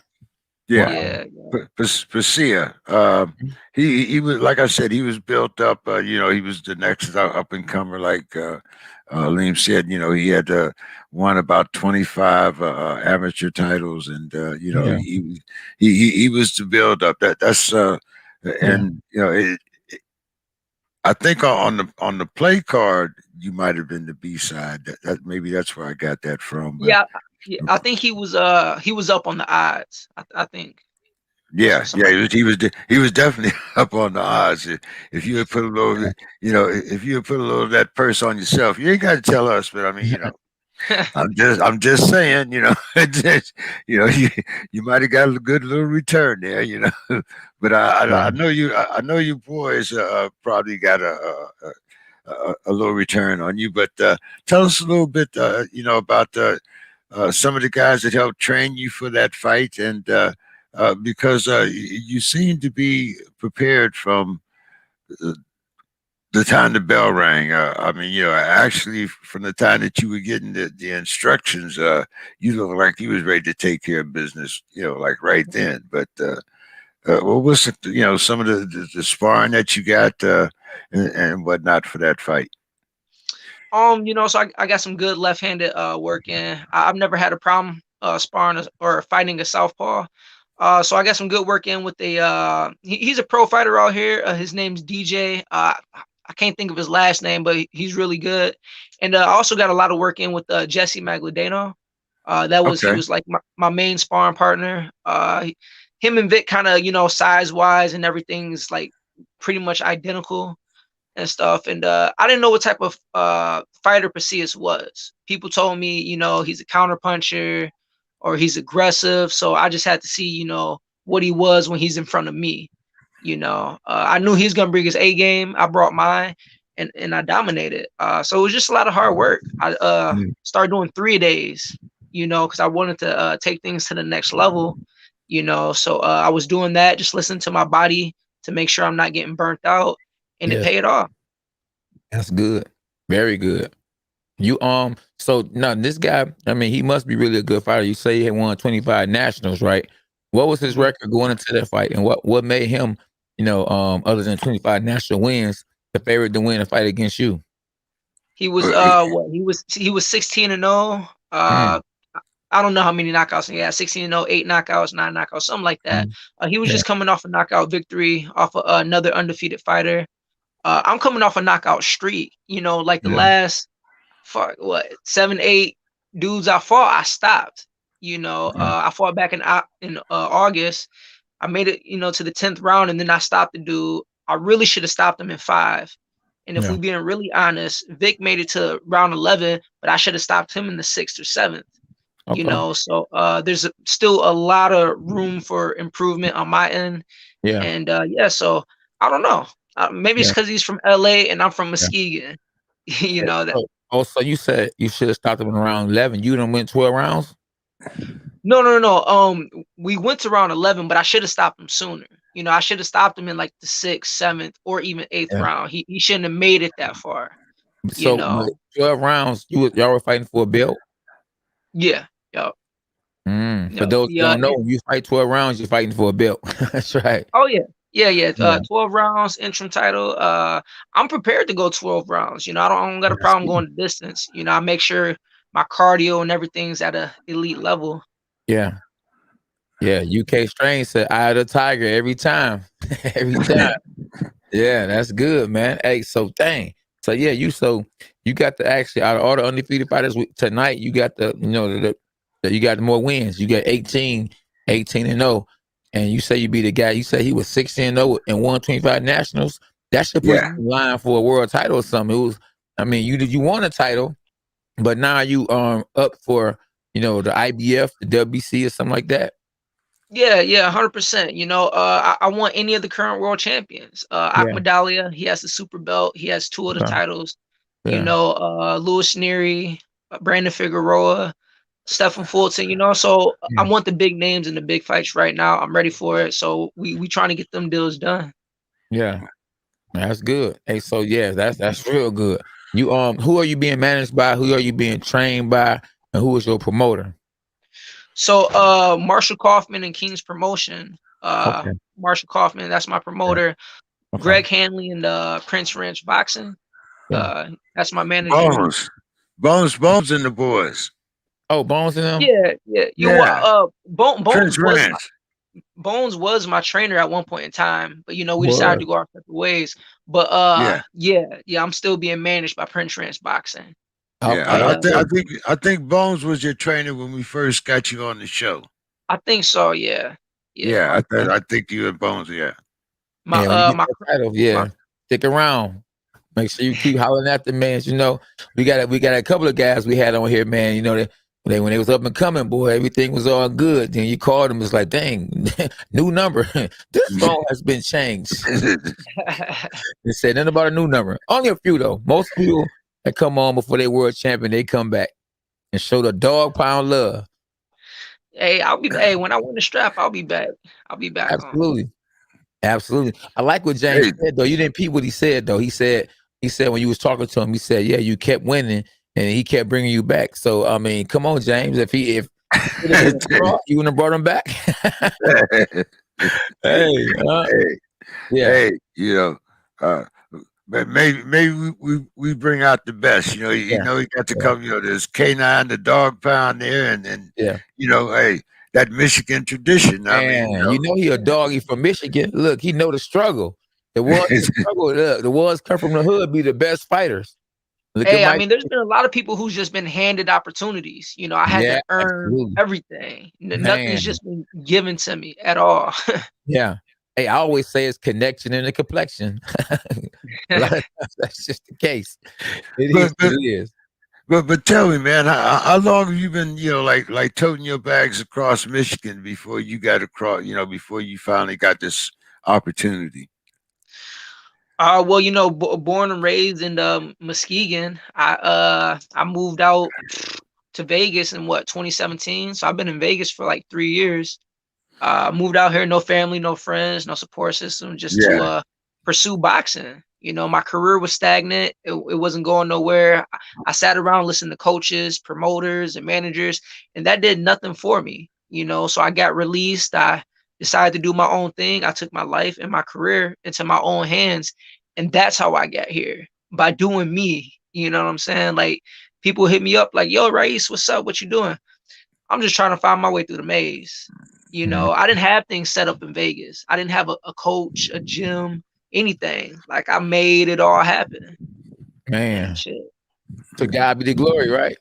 Yeah. Yeah. Pasia. He was, like I said, he was built up. He was the next up and comer. Like Aleem said, he had won about 25 amateur titles, and he was the build up. That's and I think on the play card you might have been the B side. That maybe that's where I got that from. But I think he was up on the odds. I think. yeah, he was definitely up on the odds. If you had put a little, if you had put a little of that purse on yourself, you ain't got to tell us. But I mean, I'm just saying, you might have got a good little return there, But I know you boys probably got a little return on you. But tell us a little bit, about some of the guys that helped train you for that fight, and because you seem to be prepared from the time the bell rang. I mean, actually, from the time that you were getting the instructions, you looked like you was ready to take care of business, like right then. But what was some of the sparring that you got and whatnot for that fight? So I got some good left-handed work in. I've never had a problem sparring or fighting a southpaw. So I got some good work in with he's a pro fighter out here. His name's DJ. I can't think of his last name, but he's really good. And I also got a lot of work in with Jesse Magladano. He was like my main sparring partner. Him and Vic kind of, size-wise and everything's like pretty much identical and stuff. And I didn't know what type of fighter Pasillas was. People told me, he's a counterpuncher or he's aggressive. So I just had to see, what he was when he's in front of me. I knew he was gonna bring his A game. I brought mine, and I dominated. So it was just a lot of hard work. I started doing 3-a-days, because I wanted to take things to the next level. So I was doing that, just listening to my body to make sure I'm not getting burnt out, and it paid off. That's good. Very good. So now this guy, I mean, he must be really a good fighter. You say he had won 25 nationals, right? What was his record going into that fight, and what made him, other than 25 national wins, the favorite to win a fight against you? He was he was 16-0. I don't know how many knockouts he had. 16-0, 8 knockouts, 9 knockouts, something like that. He was just coming off a knockout victory off of another undefeated fighter. I'm coming off a knockout streak. Like the last 7, 8 dudes I fought, I stopped. I fought back in August. I made it, to the 10th round, and then I stopped the dude. I really should have stopped him in 5. And if we're being really honest, Vic made it to round 11, but I should have stopped him in the 6th or 7th. So there's still a lot of room for improvement on my end. Yeah. And so I don't know. Maybe it's because he's from LA and I'm from Muskegon. That. So you said you should have stopped him in round 11. You done went 12 rounds? No. We went to round 11, but I should have stopped him sooner. I should have stopped him in like the 6th, 7th, or even 8th round. He shouldn't have made it that far. So 12 rounds, y'all were fighting for a belt? Yeah. Yep. For those who don't know, when you fight 12 rounds, you're fighting for a belt. That's right. Oh yeah. 12 rounds, interim title. I'm prepared to go 12 rounds. I don't got a problem going the distance. I make sure my cardio and everything's at an elite level. Yeah. UK Strange said eye of the tiger every time. Every time. Yeah, that's good, man. Hey, so dang. So yeah, you got the actually out of all the undefeated fighters tonight, you got you got more wins. You got 18-0. And you say you beat a guy, you say he was 16-0 and won 25 nationals. That should put you in line for a world title or something. You won a title, but now you up for, the IBF, the WBC or something like that. Yeah, 100%. I want any of the current world champions. Akmadalia, he has the super belt. He has 2 of the titles. Louis Neary, Brandon Figueroa. Stephen Fulton, you know. So I Yeah. want the big names and the big fights right now. I'm ready for it. So we trying to get them deals done. Yeah, that's good. Hey, so yeah, that's real good. You who are you being managed by? Who are you being trained by? And who is your promoter? So Marshall Kaufman and King's Promotion. Okay. Marshall Kaufman, that's my Yeah. promoter. Okay. Greg Hanley and Prince Ranch Boxing. Yeah. That's my manager. Bones and the boys. Oh, Bones and them? Yeah. Yeah. Prince Bones was my trainer at one point in time, but we decided What? to go our separate ways. But Yeah. yeah, I'm still being managed by Prince Ranch Boxing. Yeah. Okay. I think Bones was your trainer when we first got you on the show. I think so, yeah. Yeah, I think you and Bones, yeah. My When you get my that title, stick around. Make sure you keep hollering at the man. We got a couple of guys we had on here, man. They when they was up and coming, boy, everything was all good. Then you called them, it's like, dang, new number. This phone has been changed. They said nothing about a new number. Only a few though. Most people that come on before they world champion, they come back and show the dog pound love. Hey, when I win the strap, I'll be back. I'll be back on. Absolutely. I like what James said though. You didn't peep what he said though. He said when you was talking to him, he said, yeah, you kept winning and he kept bringing you back. So I mean, come on, James. If you wouldn't have brought him back. Hey, hey, but maybe we bring out the best. You know, he got to come. There's K9, the dog pound there, and hey, that Michigan tradition. I mean, he a doggy from Michigan. Look, he know the struggle. The ones come from the hood be the best fighters. Hey, I mean, there's been a lot of people who's just been handed opportunities. I had to earn everything. Nothing's just been given to me at all. Yeah. Hey, I always say it's connection and the complexion. That's just the case. It is. But tell me, man, how long have you been, like toting your bags across Michigan before you got across, before you finally got this opportunity? Well, born and raised in Muskegon. I moved out to Vegas in 2017. So I've been in Vegas for like 3 years. Moved out here, no family, no friends, no support system, just to pursue boxing. My career was stagnant. It wasn't going nowhere. I sat around listening to coaches, promoters, and managers, and that did nothing for me. So I got released. I decided to do my own thing. I took my life and my career into my own hands. And that's how I got here, by doing me. You know what I'm saying? Like, people hit me up like, yo, Raeese, what's up? What you doing? I'm just trying to find my way through the maze. I didn't have things set up in Vegas. I didn't have a coach, a gym, anything. Like, I made it all happen. Man. To God be the glory, right?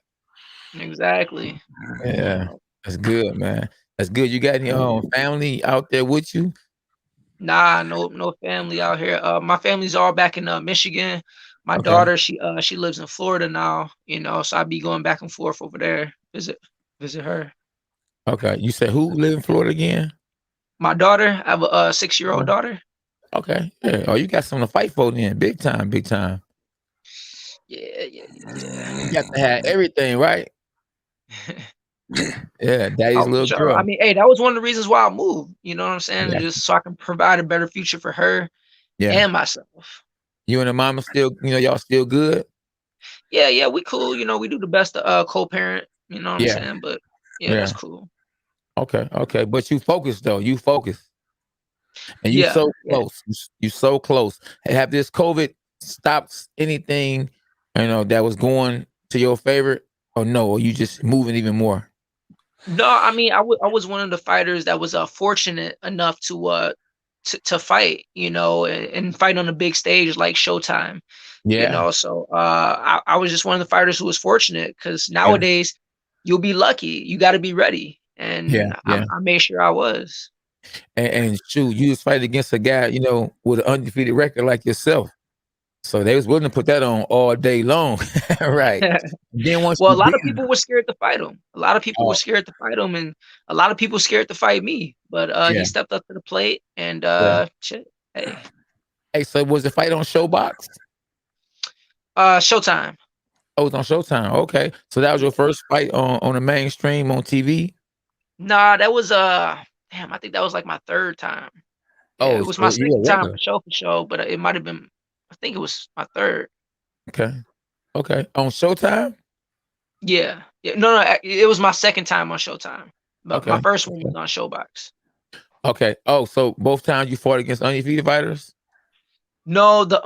Exactly. Yeah. That's good, man. That's good. You got any family out there with you? Nah, no family out here. My family's all back in Michigan. My daughter, she lives in Florida now, so I'd be going back and forth over there, visit her. Okay. You said who live in Florida again? My daughter. I have a 6-year-old daughter. Okay. Yeah. Oh, you got something to fight for then. Big time. Yeah. You got to have everything, right? Yeah, daddy's little girl. I mean, hey, that was one of the reasons why I moved. You know what I'm saying? Yeah. Just so I can provide a better future for her and myself. You and the mama still, y'all still good? Yeah, we cool. We do the best to co-parent. You know what I'm saying? But that's cool. Okay. But you focus though. You focus. And you so close. You so close. Have this COVID stopped anything, that was going to your favorite, or no? Or you just moving even more? No, I mean, I was one of the fighters that was fortunate enough to fight, and fight on a big stage like Showtime. Yeah. So I was just one of the fighters who was fortunate, because nowadays you'll be lucky. You got to be ready, and I made sure I was. And shoot, you was fighting against a guy, with an undefeated record like yourself. So they was willing to put that on all day long, right? Then a lot of people were scared to fight him. A lot of people were scared to fight him, and a lot of people scared to fight me. But he stepped up to the plate, and shit. Hey, so was the fight on Showbox? Showtime. Oh, it's on Showtime. Okay, so that was your first fight on the mainstream on TV. Nah, that was damn, I think that was like my third time. Yeah, Oh, it was my so you a second time regular. for show, but it might have been. I think it was my third. Okay, okay, on Showtime. Yeah, yeah. No, it was my second time on Showtime, but my Okay, first one okay, was on Showbox. okay. Oh, so both times you fought against undefeated fighters. No, the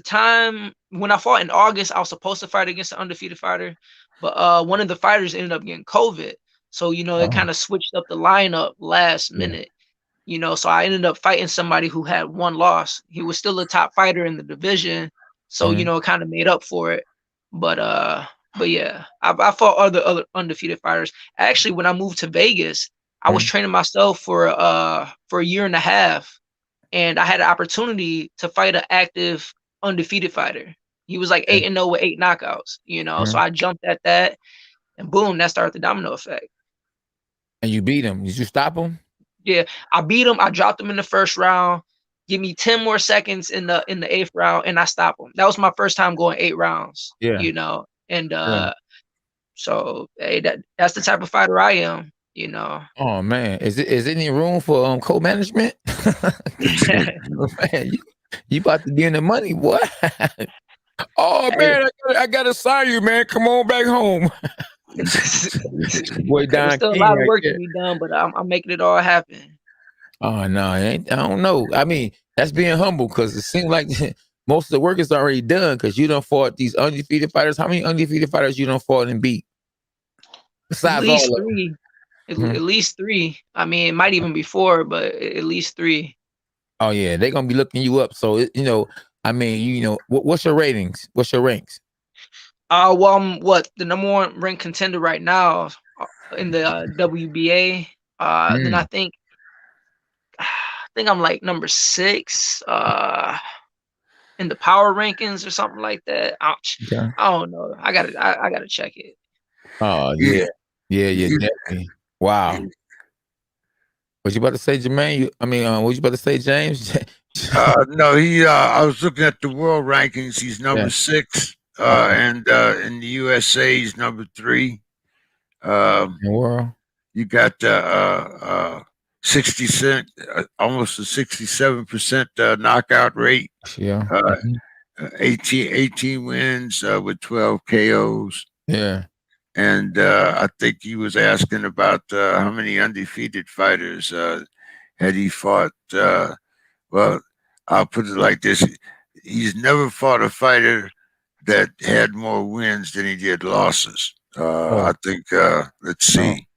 time when I fought in August, I was supposed to fight against an undefeated fighter, but one of the fighters ended up getting COVID, so it Oh, kind of switched up the lineup last yeah. minute. So I ended up fighting somebody who had one loss. He was still a top fighter in the division, so Mhm. it kind of made up for it. But yeah, I fought other undefeated fighters. Actually, when I moved to Vegas, I was Mhm. training myself for a year and a half, and I had an opportunity to fight an active undefeated fighter. He was like Okay. 8-0 with 8 knockouts. So Mhm. I jumped at that, and boom, that started the domino effect. And you beat him. Did you stop him? Yeah, I beat him. I dropped him in the first round. Give me 10 more seconds in the eighth round, and I stopped him. That was my first time going 8 rounds. Yeah. And Yeah. so hey, that's the type of fighter I am. Oh man, is any room for co-management? Man, you about to be in the money, boy. Oh Hey, man, I gotta sign you, man. Come on back home. Boy, there's Don still a King lot of right work to there. be done, but I'm making it all happen. Oh no, it ain't, I don't know. I mean, that's being humble because it seems like most of the work is already done because you done fought these undefeated fighters. How many undefeated fighters you done fought and beat? At Besides all least of them. three. At Mhm. least three. I mean, it might even be four, but at least three. Oh yeah, they're gonna be looking you up. So I mean, what's your ratings? What's your ranks? Well, I'm the number one ranked contender right now in the WBA. Then I Mm, think I'm like number 6 in the power rankings or something like that. Ouch. okay. I don't know. I gotta check it. Oh You, yeah, yeah, yeah, you, definitely. Wow. What you about to say, Jermaine? What you about to say, James? no, I was looking at the world rankings. He's number Yeah. 6, Okay. and in the USA, he's number 3. Um, In the world. you got 60 cent, almost a 67% knockout rate. Yeah. Uh, Mhm. 18 wins with 12 KOs. Yeah. And I think he was asking about how many undefeated fighters had he fought. Well, I'll put it like this: he's never fought a fighter that had more wins than he did losses. Oh. I think. Let's Oh. see.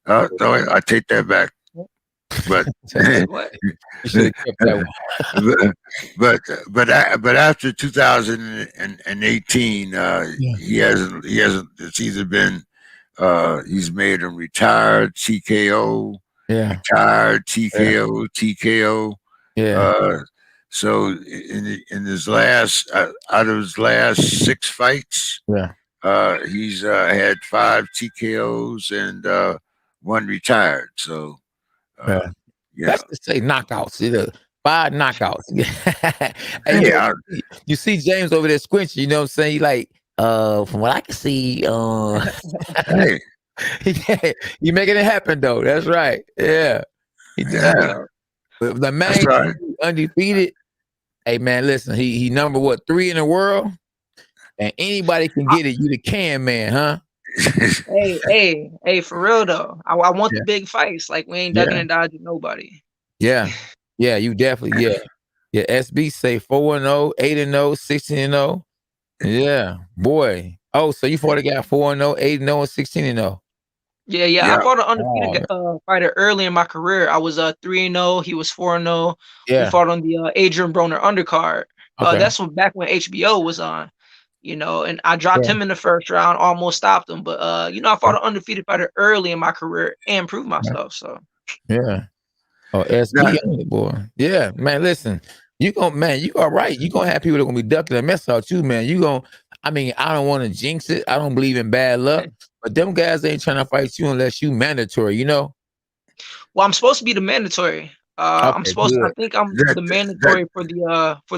No, I take that back. But What? You should have kept that one. but after 2018, Yeah. he hasn't. It's either been he's made him retired, TKO, Yeah. retired, Yeah. TKO, TKO. Yeah. Uh, so in his last out of his last 6 fights, Yeah. he's had 5 TKOs and 1 retired. So Yeah. you know, Let's just say knockouts. 5 knockouts. Hey, yeah, you see James over there squinching, you know what I'm saying? He like, from what I can see, hey, he making it happen though. That's right. Yeah. He doing You yeah, it. know, But the that's man right. undefeated. Hey man, listen, he number 3 in the world? And anybody can I, get it. You the can man, huh? hey, for real though. I want Yeah. the big fights. Like we ain't ducking Yeah. and dodging nobody. Yeah. Yeah, you definitely, yeah. Yeah, SB say 4-0, 8-0, 16-0. Yeah, boy. Oh, so you fought a guy 4-0, 8-0, and 16-0. Yeah. I Yeah, fought an Oh, undefeated fighter early in my career. I was 3-0. He was 4-0. We yeah. fought on the Adrian Broner undercard. Okay. That's back when HBO was on. And I dropped Yeah. him in the first round, almost stopped him. But I fought an undefeated fighter early in my career and proved myself. So Yeah. Oh, now, SB on it, boy. Yeah, man. Listen, you all right. You gonna have people that gonna be ducking the mess out you, man. I don't want to jinx it. I don't believe in bad luck, but them guys ain't trying to fight you unless you mandatory. Well, I'm supposed to be the mandatory. I'm Okay, supposed to, I good. think I'm that the that mandatory for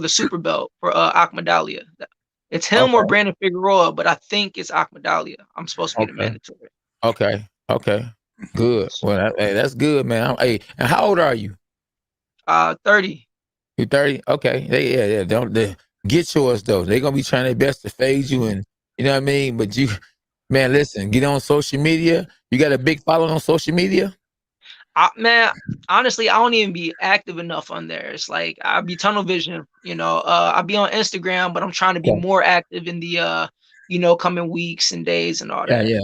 the super belt for Akmadalia. It's him or Okay. Brandon Figueroa, but I think it's Akmadalia. I'm supposed to be the Okay. mandatory. Okay. Good. Well, hey, that's good, man. Hey, and how old are you? 30. You 30? Okay. Yeah. Don't get yours though. They're gonna be trying their best to fade you, and you know what I mean. But you, man, listen. Get on social media. You got a big following on social media. Man, honestly, I don't even be active enough on there. It's like I be tunnel vision, I be on Instagram, but I'm trying to be Okay. more active in the coming weeks and days and all Yeah, that. yeah.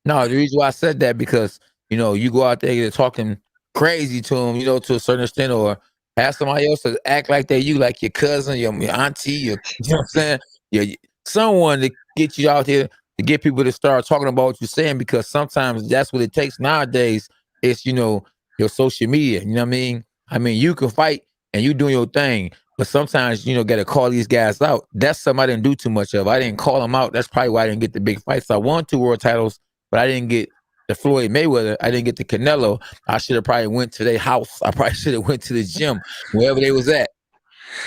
No, the reason why I said that because you go out there you're talking crazy to them, to a certain extent, or have somebody else to act like they you, like your cousin, your auntie, you know what I'm saying, someone to get you out here to get people to start talking about what you're saying because sometimes that's what it takes nowadays. It's your social media. You know what I mean? I mean you can fight and you doing your thing, but sometimes got to call these guys out. That's something I didn't do too much of. I didn't call them out. That's probably why I didn't get the big fights. I won 2 world titles, but I didn't get the Floyd Mayweather. I didn't get the Canelo. I should have probably went to their house. I probably should have went to the gym, wherever they was at.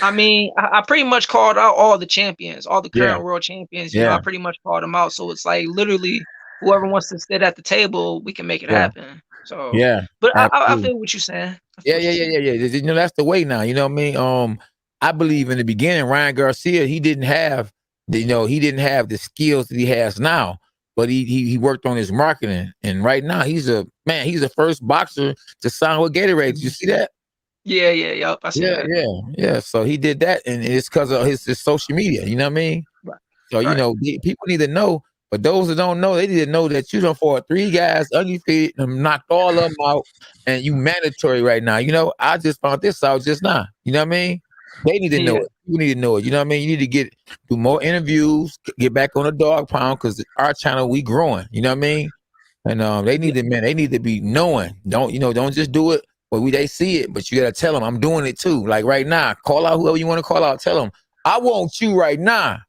I mean, I pretty much called out all the champions, all the Yeah, current world champions. yeah, I pretty much called them out. So it's like literally whoever wants to sit at the table, we can make it yeah, happen. So, yeah. but I Absolutely. feel what you're saying. I feel Yeah, what yeah, you're yeah, saying. yeah, yeah. That's the way now. You know what I mean? I believe in the beginning, Ryan Garcia, he didn't have the skills that he has now, but he worked on his marketing, and right now he's the first boxer to sign with Gatorade. Did you see that? Yup. I seen Yeah, that. yeah. So he did that, and it's because of his social media. You know what I mean? Right. So Right. people need to know. But those that don't know, they need to know that you done fought 3 guys undefeated and knocked all of them out, and you mandatory right now. I just found this out just now. You know what I mean? They need to know Yeah. it. You need to know it. You know what I mean? You need to do more interviews, get back on the dog pound because our channel we growing. You know what I mean? And they need to, man, they need to be knowing. Don't just do it. Well, they see it, but you gotta tell them I'm doing it too. Like right now, call out whoever you want to call out. Tell them I want you right now.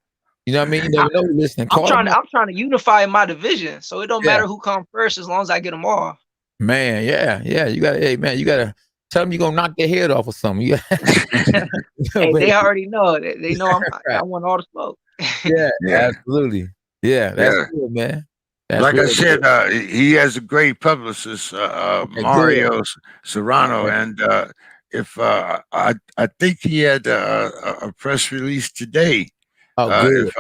You know what I mean? You never know who's listening. I'm Call them trying out. to I'm trying to unify my division, so it don't Yeah, matter who comes first as long as I get them all. man. Yeah. You gotta, hey man, you gotta tell them you're gonna knock their head off or something. Hey, But- they already know. They know I right. want all the smoke. Yeah, Yeah, absolutely. Yeah, that's yeah. good, man. That's Like I real good. said, he has a great publicist, Okay, good. Mario Serrano, Okay. and if I think he had a press release today, Oh, good.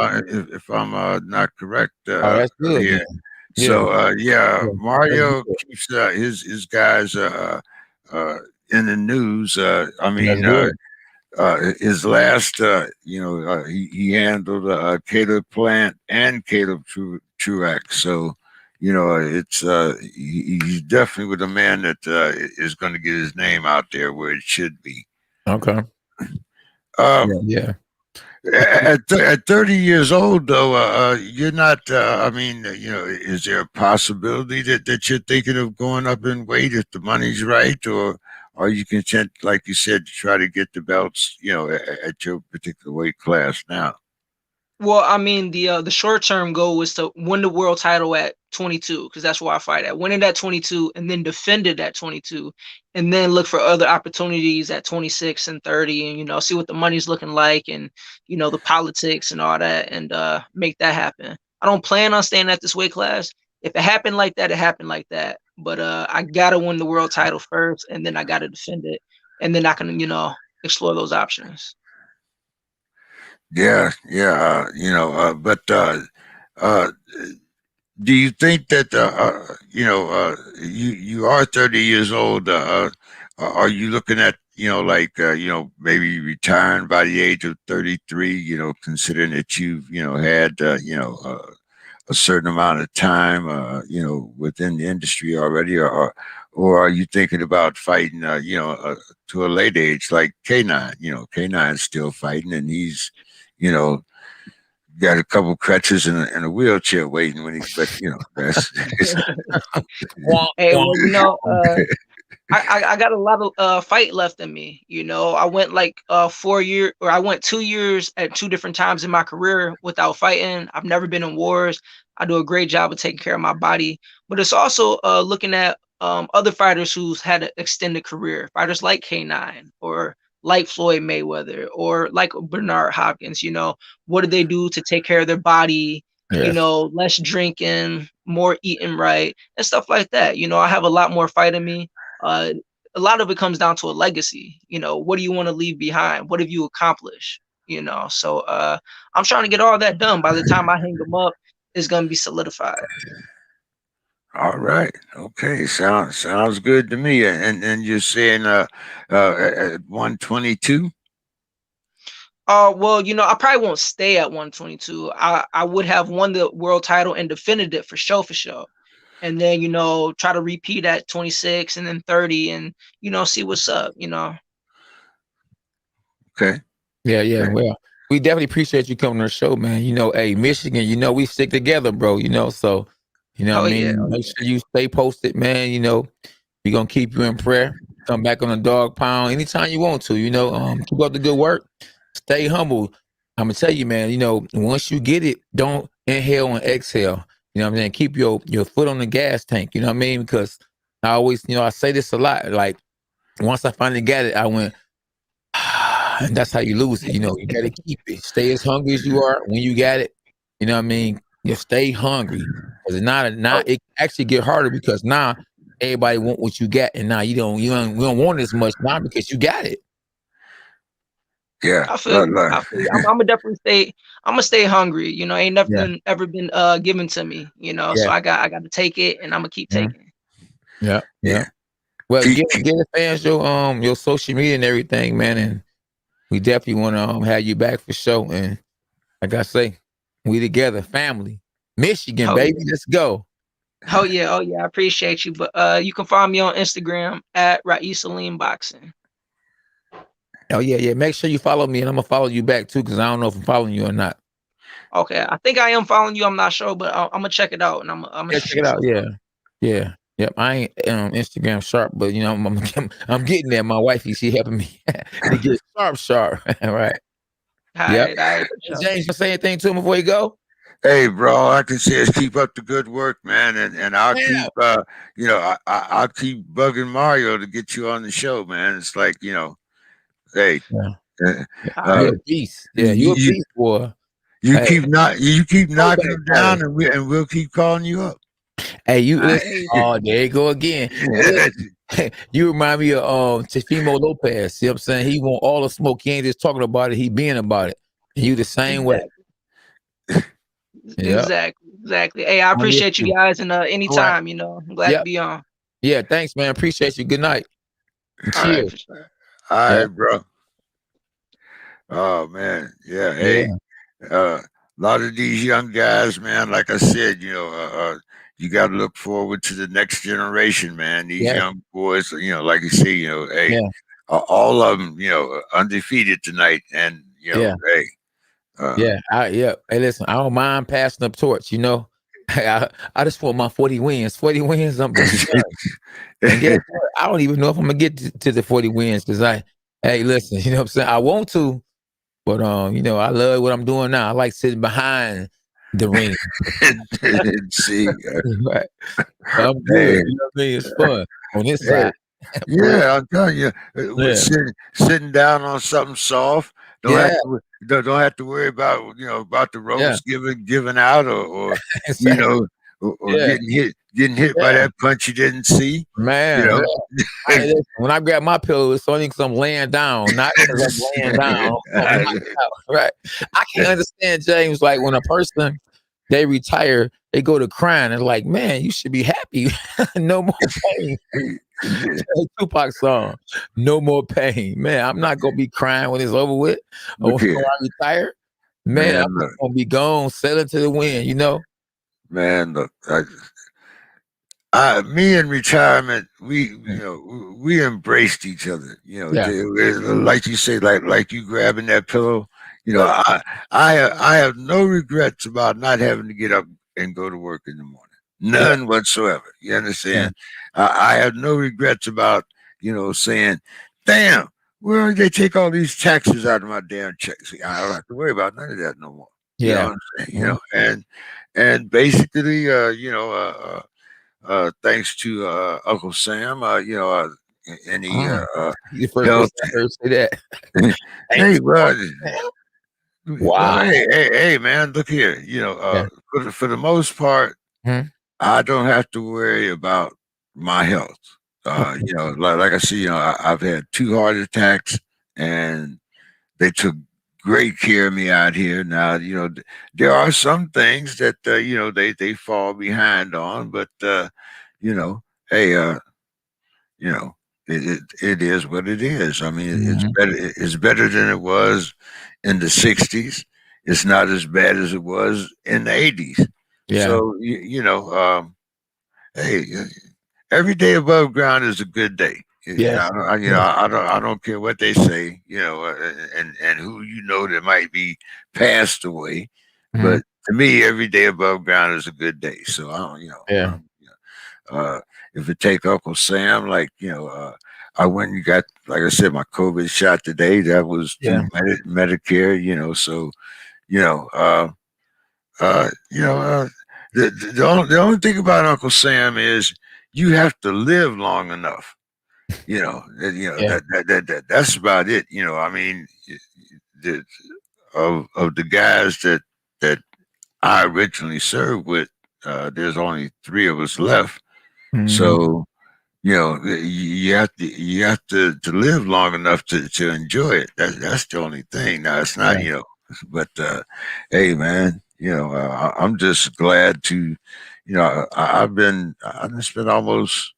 if I'm not correct Oh, that's good here. then. Yeah, So yeah, yeah. That's Mario good. keeps his guys in the news. I That's mean, good. his last, he handled Caleb Plant and Caleb Truax. So, it's he's definitely with a man that is going to get his name out there where it should be. Okay. Um, Yeah. at 30 years old, though, you're not. I mean, is there a possibility that you're thinking of going up in weight if the money's right, or are you content, like you said, to try to get the belts, at your particular weight class now? Well, I mean, the short term goal is to win the world title at 22 because that's where I fight at. Winning at 22 and then defend it at 22, and then look for other opportunities at 26 and 30, and see what the money's looking like, and the politics and all that, and make that happen. I don't plan on staying at this weight class. If it happened like that, it happened like that. But I gotta win the world title first, and then I gotta defend it, and then I can explore those options. Yeah, yeah. But uh, do you think that you are 30 years old? Are you looking at like maybe retiring by the age of 33? Considering that you've had a certain amount of time within the industry already, or are you thinking about fighting to a late age like K9? K9's still fighting, and he's you know got a couple crutches and a wheelchair waiting when he, but that's Womp, Hey, womp. well, I got a lot of fight left in me. I went like 4 years, or I went 2 years at two different times in my career without fighting. I've never been in wars. I do a great job of taking care of my body, but it's also looking at other fighters who's had an extended career, fighters like K9 or like Floyd Mayweather or like Bernard Hopkins, you know, what do they do to take care of their body? You Yes. know, less drinking, more eating right, and stuff like that. You know, I have a lot more fight in me. A lot of it comes down to a legacy. You know, what do you want to leave behind? What have you accomplished? You know, so I'm trying to get all that done. By the time I hang them up, it's gonna be solidified. All right. Okay. Sounds good to me. And you're saying at 122? Well, you know, I probably won't stay at 122. I would have won the world title and defended it for sure. And then, you know, try to repeat at 26 and then 30 and, you know, see what's up, you know. Okay. Yeah. Okay. Well, we definitely appreciate you coming to the show, man. You know, hey, Michigan, you know, we stick together, bro. You know, so you know what Oh I mean? yeah. Make sure you stay posted, man. You know, we're gonna keep you in prayer. Come back on the Dog Pound anytime you want to, you know. Keep up the good work. Stay humble. I'm gonna tell you, man, you know, once you get it, don't inhale and exhale. You know what I'm saying? Keep your foot on the gas tank, you know what I mean? Because I always, you know, I say this a lot. Like once I finally got it, I went, and that's how you lose it. You know, you gotta keep it. Stay as hungry as you are when you got it. You know what I mean? You stay hungry. Because it actually get harder because now everybody want what you got, and now you don't want as much now because you got it. Yeah. I feel you. I feel you. I'm gonna definitely stay. I'm gonna stay hungry. You know, ain't nothing ever been given to me. You know, so Yeah. I got to take it, and I'm gonna keep taking it. Yeah. Yeah. Well, get the fans your social media and everything, man, and we definitely want to have you back for sure. And like I say, we together, family, Michigan, Oh baby, yeah. let's go. Oh yeah. I appreciate you. But you can find me on Instagram at Raeese Aleem Boxing. Oh yeah. Make sure you follow me, and I'm gonna follow you back too, because I don't know if I'm following you or not. Okay, I think I am following you. I'm not sure, but I'm gonna check it out, and I'm gonna Yeah, check it out. Yeah. Yep. I ain't Instagram sharp, but you know I'm getting there. My wifey, she helping me to get sharp. Right. All Yep. right, for sure. James, you say anything to him before you go? Hey, bro, all I can say is keep up the good work, man, and I'll Yeah. keep you know, I'll keep bugging Mario to get you on the show, man. It's like, you know, hey, Yeah. All You're right. a beast. Yeah, you a beast, boy. you Hey, keep knocking them back, down, and we'll keep calling you up. Hey, you All listen. right. Oh, there you go again. You remind me of Tefimo Lopez. See what I'm saying? He want all the smoke. He ain't just talking about it. He being about it. And you the same way. Yeah. Exactly. Hey, I I'm with appreciate you you. guys, and All right. anytime, you know, I'm glad to Yep. be on. Yeah. Thanks, man. Appreciate you. Good night. All right, Cheers. for sure. All right, Yeah. bro. Oh man, yeah. Yeah. Hey, a lot of these young guys, man. Like I said, you know, you got to look forward to the next generation, man. These Yeah. young boys, you know, like you say, you know, hey, Yeah. all of them, you know, undefeated tonight, and you know, Yeah. hey, Yeah. Hey, listen, I don't mind passing the torch, you know. I just want my 40 wins. 40 wins, I'm done. And guess what? I don't even know if I'm gonna get to the 40 wins because hey, listen, you know what I'm saying? I want to, but you know, I love what I'm doing now. I like sitting behind the ring. see, Right. I'm good. hey, You know what I mean? It's fun on this hey, side. yeah, I'm telling you, Yeah. sitting down on something soft. Don't Yeah. have to don't have to worry about, you know, about the Yeah. ropes giving out, or you Exactly. know, or Yeah. getting hit by Yeah. that punch you didn't see. You Man, know, listen, when I grab my pillow, it's only because I'm laying down, not because I'm laying down. I'm knocked out, right? I can't understand, James, like when a person they retire, they go to crying and like, man, you should be happy. No more pain. Tupac song, no more pain. Man, I'm not gonna be crying when it's over with or look when here, I retire. Man, man. I'm just Look, gonna be gone, sailing to the wind, you know? man. Look, me in retirement, you know, we embraced each other. You know, Yeah. like you say, like you grabbing that pillow. You know, Yeah. I have no regrets about not having to get up and go to work in the morning. None whatsoever. You understand? I have no regrets about, you know, saying, "Damn, where did they take all these taxes out of my damn checks? I don't have to worry about none of that no more." You know Yeah. what I'm saying? You know, and basically, you know, thanks to Uncle Sam, you know, any You first health. person I heard say that. Hey, bro. Wow. Hey, man, look here. Yeah. For the most part, Mhm. I don't have to worry about my health. Like I see, I've had 2 heart attacks, and they took great care of me out here. Now, there are some things that they fall behind on, but hey, you know, it is what it is. I mean, it's Mhm. better. It's better than it was in the '60s. It's not as bad as it was in the '80s. Yeah. So hey, every day above ground is a good day. Yes. I don't care what they say. And who that might be passed away, Mhm. but to me, every day above ground is a good day. So I don't, Yeah. uh, if it take Uncle Sam, I went and got, like I said, my COVID shot today. That was Yeah. through Medicare. So you know, uh, uh, you know, uh, the only thing about Uncle Sam is you have to live long enough. Yeah. That's about it. I mean, the, of the guys that I originally served with, there's only 3 of us left. Mhm. So you have to live long enough to enjoy it. That's the only thing. Now it's not, Yeah. but hey, man, I'm just glad to, I've spent almost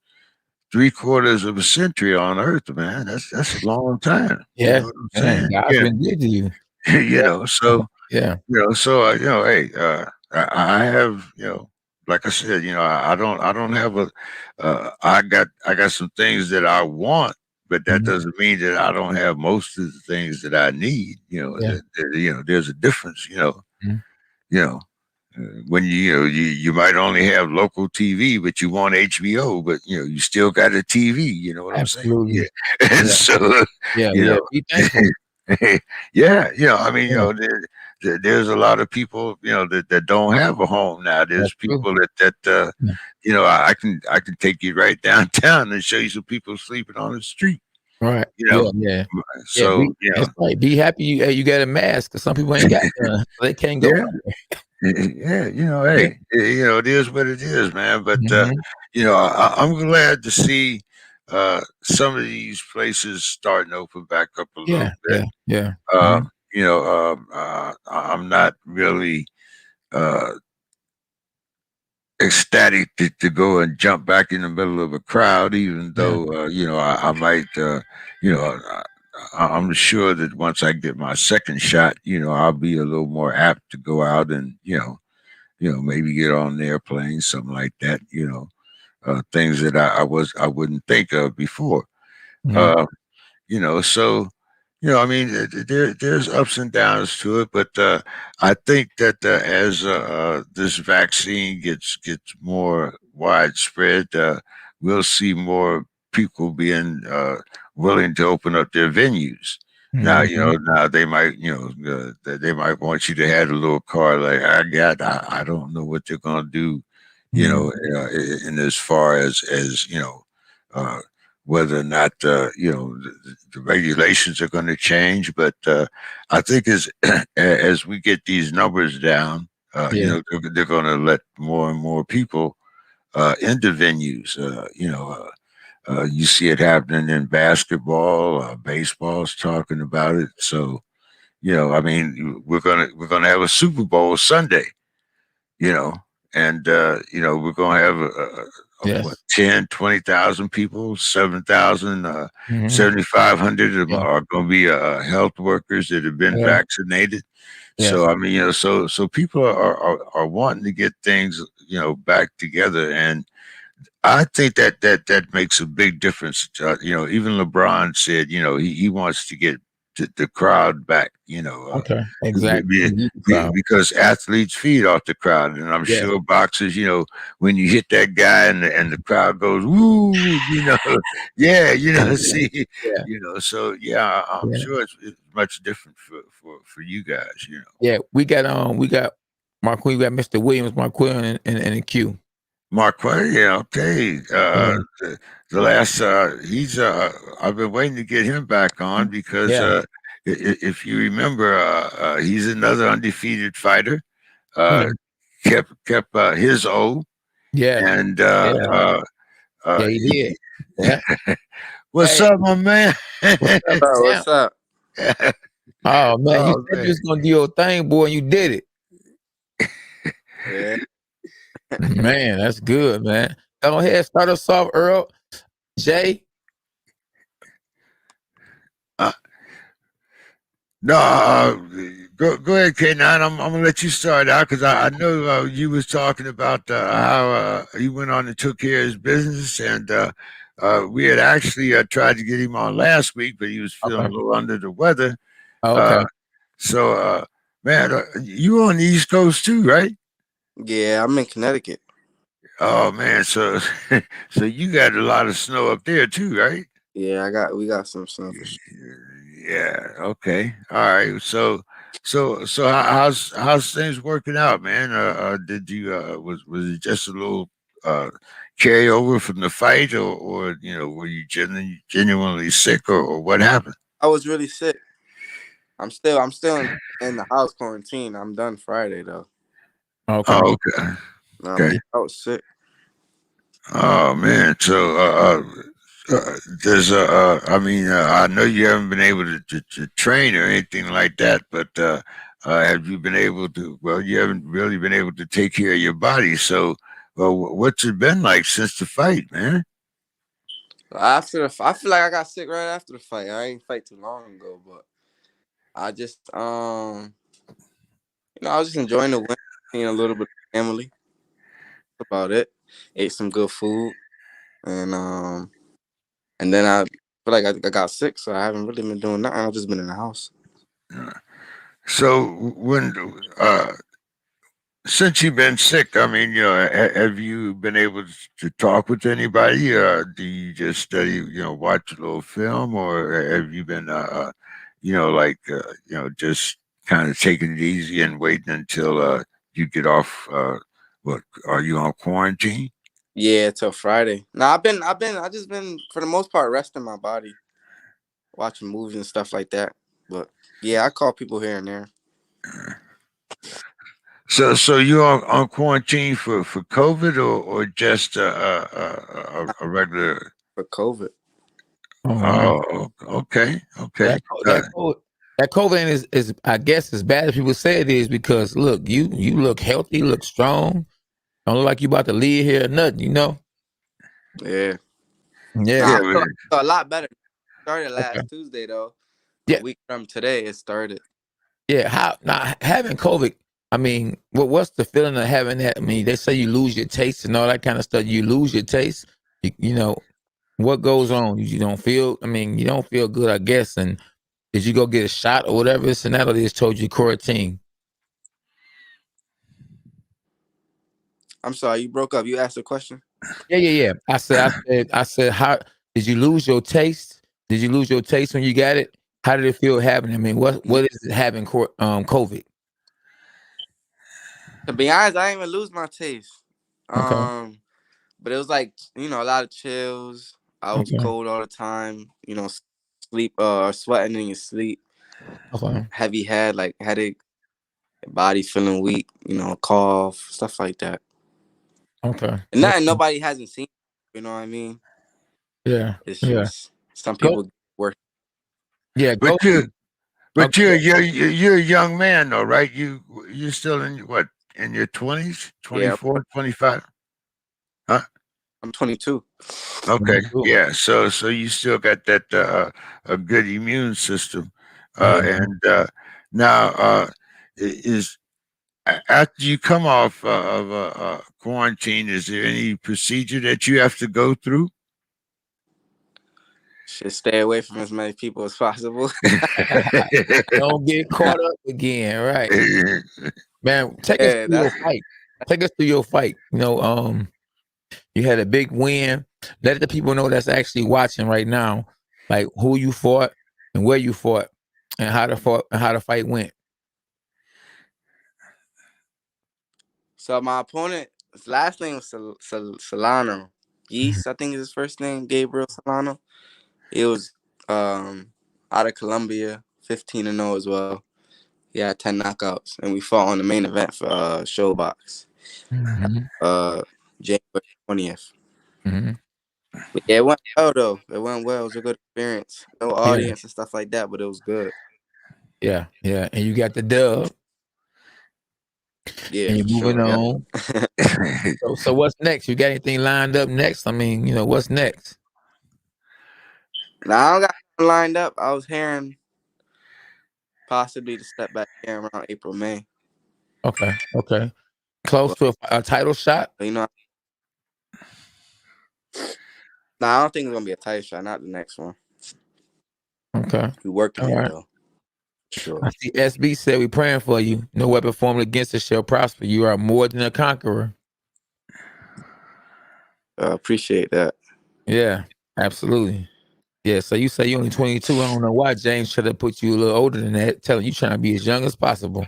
3/4 of a century on Earth, man. That's a long time. You know Yeah. what I'm Man, saying? God's Yeah. been good to you. So Yeah. hey, I have, like I said, I don't have I got some things that I want, but that Mhm. doesn't mean that I don't have most of the things that I need. Yeah. There's a difference. Mhm. You know, when you might only have local TV, but you want HBO, but you still got a TV. You know what I'm saying? Yeah, Absolutely. and Yeah. so Yeah. you Yeah. know. Be thankful. Yeah, I mean, Yeah. there's a lot of people, that don't have a home now. That's There's true. people that Yeah. I can take you right downtown and show you some people sleeping on the street. Right. You Yeah. know, Yeah. Yeah. so That's right. Be happy you got a mask, because some people ain't got none, so they can't go yeah, nowhere. yeah, Yeah. hey, it is what it is, man. But Mhm. I'm glad to see some of these places starting to open back up a little Yeah. bit. Yeah. Yeah. Mhm. I'm not really uh, ecstatic to go and jump back in the middle of a crowd, even Yeah. though I might. I'm sure that once I get my second shot, I'll be a little more apt to go out and maybe get on an airplane, something like that. Things that I wouldn't think of before. Mhm. Uh, so I mean, there's ups and downs to it, but I think that as this vaccine gets more widespread, we'll see more people being willing to open up their venues. Now, Mhm. now they might, they might want you to have a little card like I got. I don't know what they're gonna do, Mhm. in as far as uh, whether or not the regulations are going to change. But I think as we get these numbers down, Yeah. they're going to let more and more people into venues. You see it happening in basketball, baseball's talking about it. So I mean, we're gonna have a Super Bowl Sunday, you know, and we're gonna have what, Yes. 10, 20,000 people, 7,000, Mhm. 7,500 of them Yeah. are going to be health workers that have been Yeah. vaccinated. Yes. So I mean, so people are wanting to get things back together, and I think that makes a big difference. Even LeBron said, he wants to get the crowd back. Okay. Exactly. We need the crowd. Because athletes feed off the crowd, and I'm Yes. sure boxers, when you hit that guy and the crowd goes woo, yeah, Yeah. see, Yeah. so yeah, I'm Yeah. sure it's much different for you guys. Yeah. We got Mykquan, we got Mr. Williams, Mykquan, and a Q. Mykquan, yeah, okay. The last he's I've been waiting to get him back on because Yeah. if you remember, he's another undefeated fighter. Yeah. Kept his O, Yeah. and Yeah, he did. Yeah. what's Hey, up, my man? what's up, Bro, champ? what's up? Oh man, you Oh, said you man. was gonna do your thing, boy, and you did it. Yeah. Man, that's good, man. Go ahead, start us off, Earl. Jay. Uh, no, go ahead, K9. I'm gonna let you start out because I know you was talking about how he went on and took care of his business, and we had actually tried to get him on last week, but he was feeling Okay. a little under the weather. Okay. So, man, you on the East Coast too, right? Yeah, I'm in Connecticut. Oh man, so so you got a lot of snow up there too, right? Yeah, we got some snow for sure. Yeah. Okay. All right. So how's things working out, man? Did you was it just a little carryover from the fight, or were you genuinely sick, or what happened? I was really sick. I'm still in the house quarantine. I'm done Friday though. Okay. Oh, okay. Okay. I was sick. Oh man. So there's I mean, I know you haven't been able to train or anything like that, but have you been able to? Well, you haven't really been able to take care of your body. So, what's it been like since the fight, man? I feel like I got sick right after the fight. I ain't fight too long ago, but I just I was just enjoying the win, seeing a little bit of family. That's about it. Ate some good food, and then I feel like I got sick, so I haven't really been doing nothing. I've just been in the house. So when since you've been sick, I mean, have you been able to talk with anybody? Do you just study, watch a little film, or have you been, just kind of taking it easy and waiting until you get off? What are you on quarantine? Yeah, till Friday. No, I just been for the most part resting my body, watching movies and stuff like that. But yeah, I call people here and there. So you're on quarantine for COVID, or just a regular? For COVID. Oh, man. Oh, okay. That COVID is I guess as bad as people say it is, because look, you look healthy, look strong. Don't look like you about to leave here or nothing, Yeah. Yeah. Nah, Yeah. I feel a lot better. Started last Okay. Tuesday though. Yeah. A week from today, it started. Yeah. How now having COVID, I mean, what's the feeling of having that? I mean, they say you lose your taste and all that kind of stuff. You lose your taste. What goes on? You don't feel, you don't feel good, I guess. And did you go get a shot or whatever this and that, or they just told you quarantine? I'm sorry, you broke up. You asked a question? Yeah. I said, how did you lose your taste? Did you lose your taste when you got it? How did it feel having it? I mean, what is it having COVID? To be honest, I didn't even lose my taste. Okay. But it was like, a lot of chills. I was Okay. cold all the time, sleep sweating in your sleep. Okay. Heavy head, like headache, body feeling weak, cough, stuff like that. Okay. And nothing nobody hasn't seen, you know what I mean? Yeah. It's Yeah. just some people work. Yeah. But Go. you're a young man though, right? You're still in your 20s, Yeah, 24, 25? Huh? I'm 22. Okay. Yeah. So you still got that a good immune system. And now is after you come off of quarantine, is there any procedure that you have to go through? Should stay away from as many people as possible. Don't get caught up again, right? Man, take us Yeah, through your fight. Take us through your fight. You had a big win. Let the people know that's actually watching right now, like who you fought and where you fought and how the fight went. So my opponent, His last name was Solano. Yeast, I think is his first name. Gabriel Solano. He was out of Colombia, 15-0 as well. He had 10 knockouts, and we fought on the main event for Showbox. January 20th. But yeah, it went well though. It went well. It was a good experience. No audience and stuff like that, but it was good. Yeah, yeah. And you got the dub. Yeah, and you're moving on. So what's next? You got anything lined up next? I mean, what's next? Now I don't got nothing lined up. I was hearing possibly to step back here around April, May. Okay. Close to a title shot? Nah, I don't think it's gonna be a title shot. Not the next one. Okay. We working All it right. though. Sure. I see SB said we praying for you. No weapon formed against us shall prosper. You are more than a conqueror. Appreciate that. Yeah, absolutely. Yeah, so you say you're only 22. I don't know why James should have put you a little older than that, telling you trying to be as young as possible.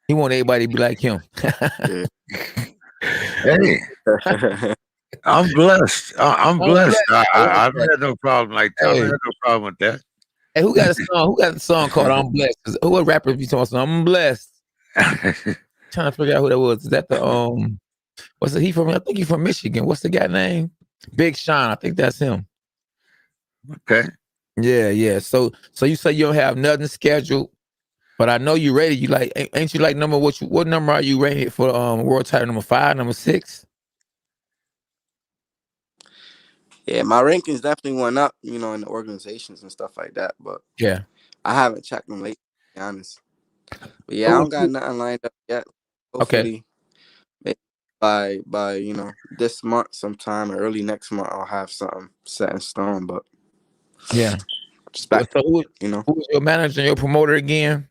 He want everybody to be like him. Hey, I'm blessed. I'm blessed. I don't have no problem like that. I don't have no problem with that. Hey, who got a song? Who got a song called "I'm Blessed"? Who rapper be talking? I'm blessed. Trying to figure out who that was. Is that the What's it? He from? I think he's from Michigan. What's the guy name? Big Sean. I think that's him. Okay. Yeah. So you say you don't have nothing scheduled, but I know you ready. You like? Ain't you like number? What number are you rated for? World title number 5, number 6. Yeah, my rankings definitely went up, in the organizations and stuff like that. But yeah, I haven't checked them lately, to be honest. But yeah, I don't got nothing lined up yet. Hopefully, maybe by this month sometime or early next month, I'll have something set in stone. But yeah, just back. So who's your manager and your promoter again?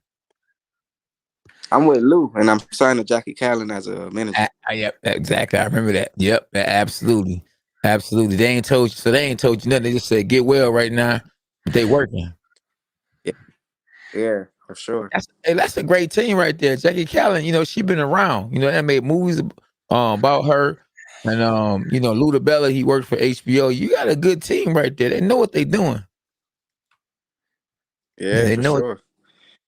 I'm with Lou, and I'm signed to Jackie Callan as a manager. Yep, exactly. I remember that. Yep, absolutely. They ain't told you nothing. They just said get well right now. They working. Yeah, for sure. That's a great team right there. Jackie Callan, she been around. They made movies about her. And Lou Dibella, he worked for HBO. You got a good team right there. They know what they doing. Yeah, they for know sure.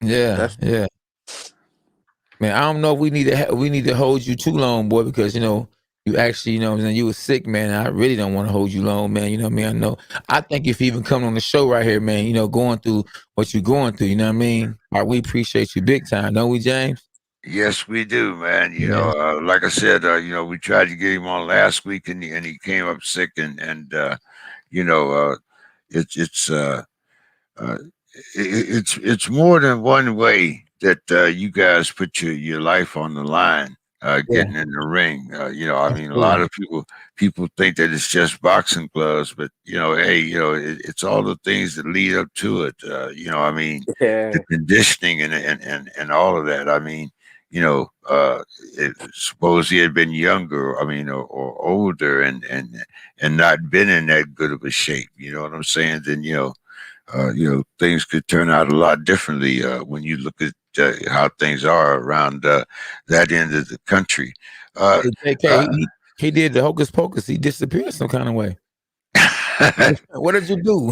Yeah, definitely. Yeah. Man, I don't know if we need to hold you too long, boy, because you actually, you were sick, man. I really don't want to hold you long, man. You know what I mean? I think if you even come on the show right here, man, going through what you're going through, you know what I mean? We appreciate you big time, don't we, James? Yes, we do, man. Like I said, we tried to get him on last week, and he came up sick, it's more than one way that you guys put your life on the line, getting in the ring. A lot of people think that it's just boxing gloves, but it's all the things that lead up to it. The conditioning and all of that. Suppose he had been younger, or older, and not been in that good of a shape. You know what I'm saying? Then things could turn out a lot differently when you look at how things are around that end of the country. JK, he did the hocus pocus. He disappeared some kind of way. What did you do?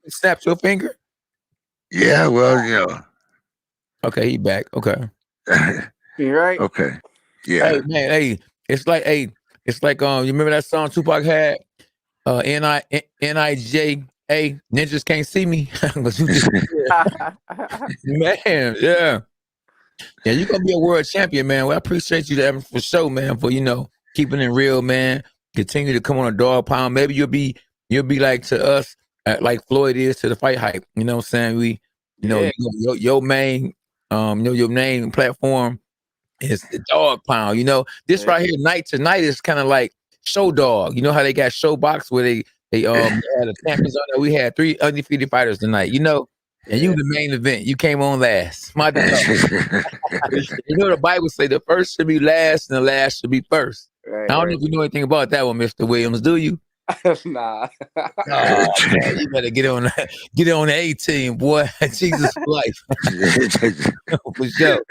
Snapped your finger? Yeah, well, Okay, he back. Okay. You right? Okay. Yeah. Hey, man, it's like you remember that song Tupac had? N-I-J-A, Ninjas Can't See Me. Man, yeah. Yeah, you're gonna be a world champion, man. Well, I appreciate you for sure, man, for keeping it real, man. Continue to come on a dog pound. Maybe you'll be like to us, like Floyd is to the fight hype. You know what I'm saying? Your main your main platform is the dog pound. This right here, night to night, is kind of like Show Dog. You know how they got Show Box where they had the champions on there. We had 3 undefeated fighters tonight. And you the main event. You came on last. My dog. The Bible say the first should be last and the last should be first. Right, I don't know if you know anything about that one, Mr. Williams. Do you? Nah. Man, you better get on the A team, boy. Jesus for life. For sure.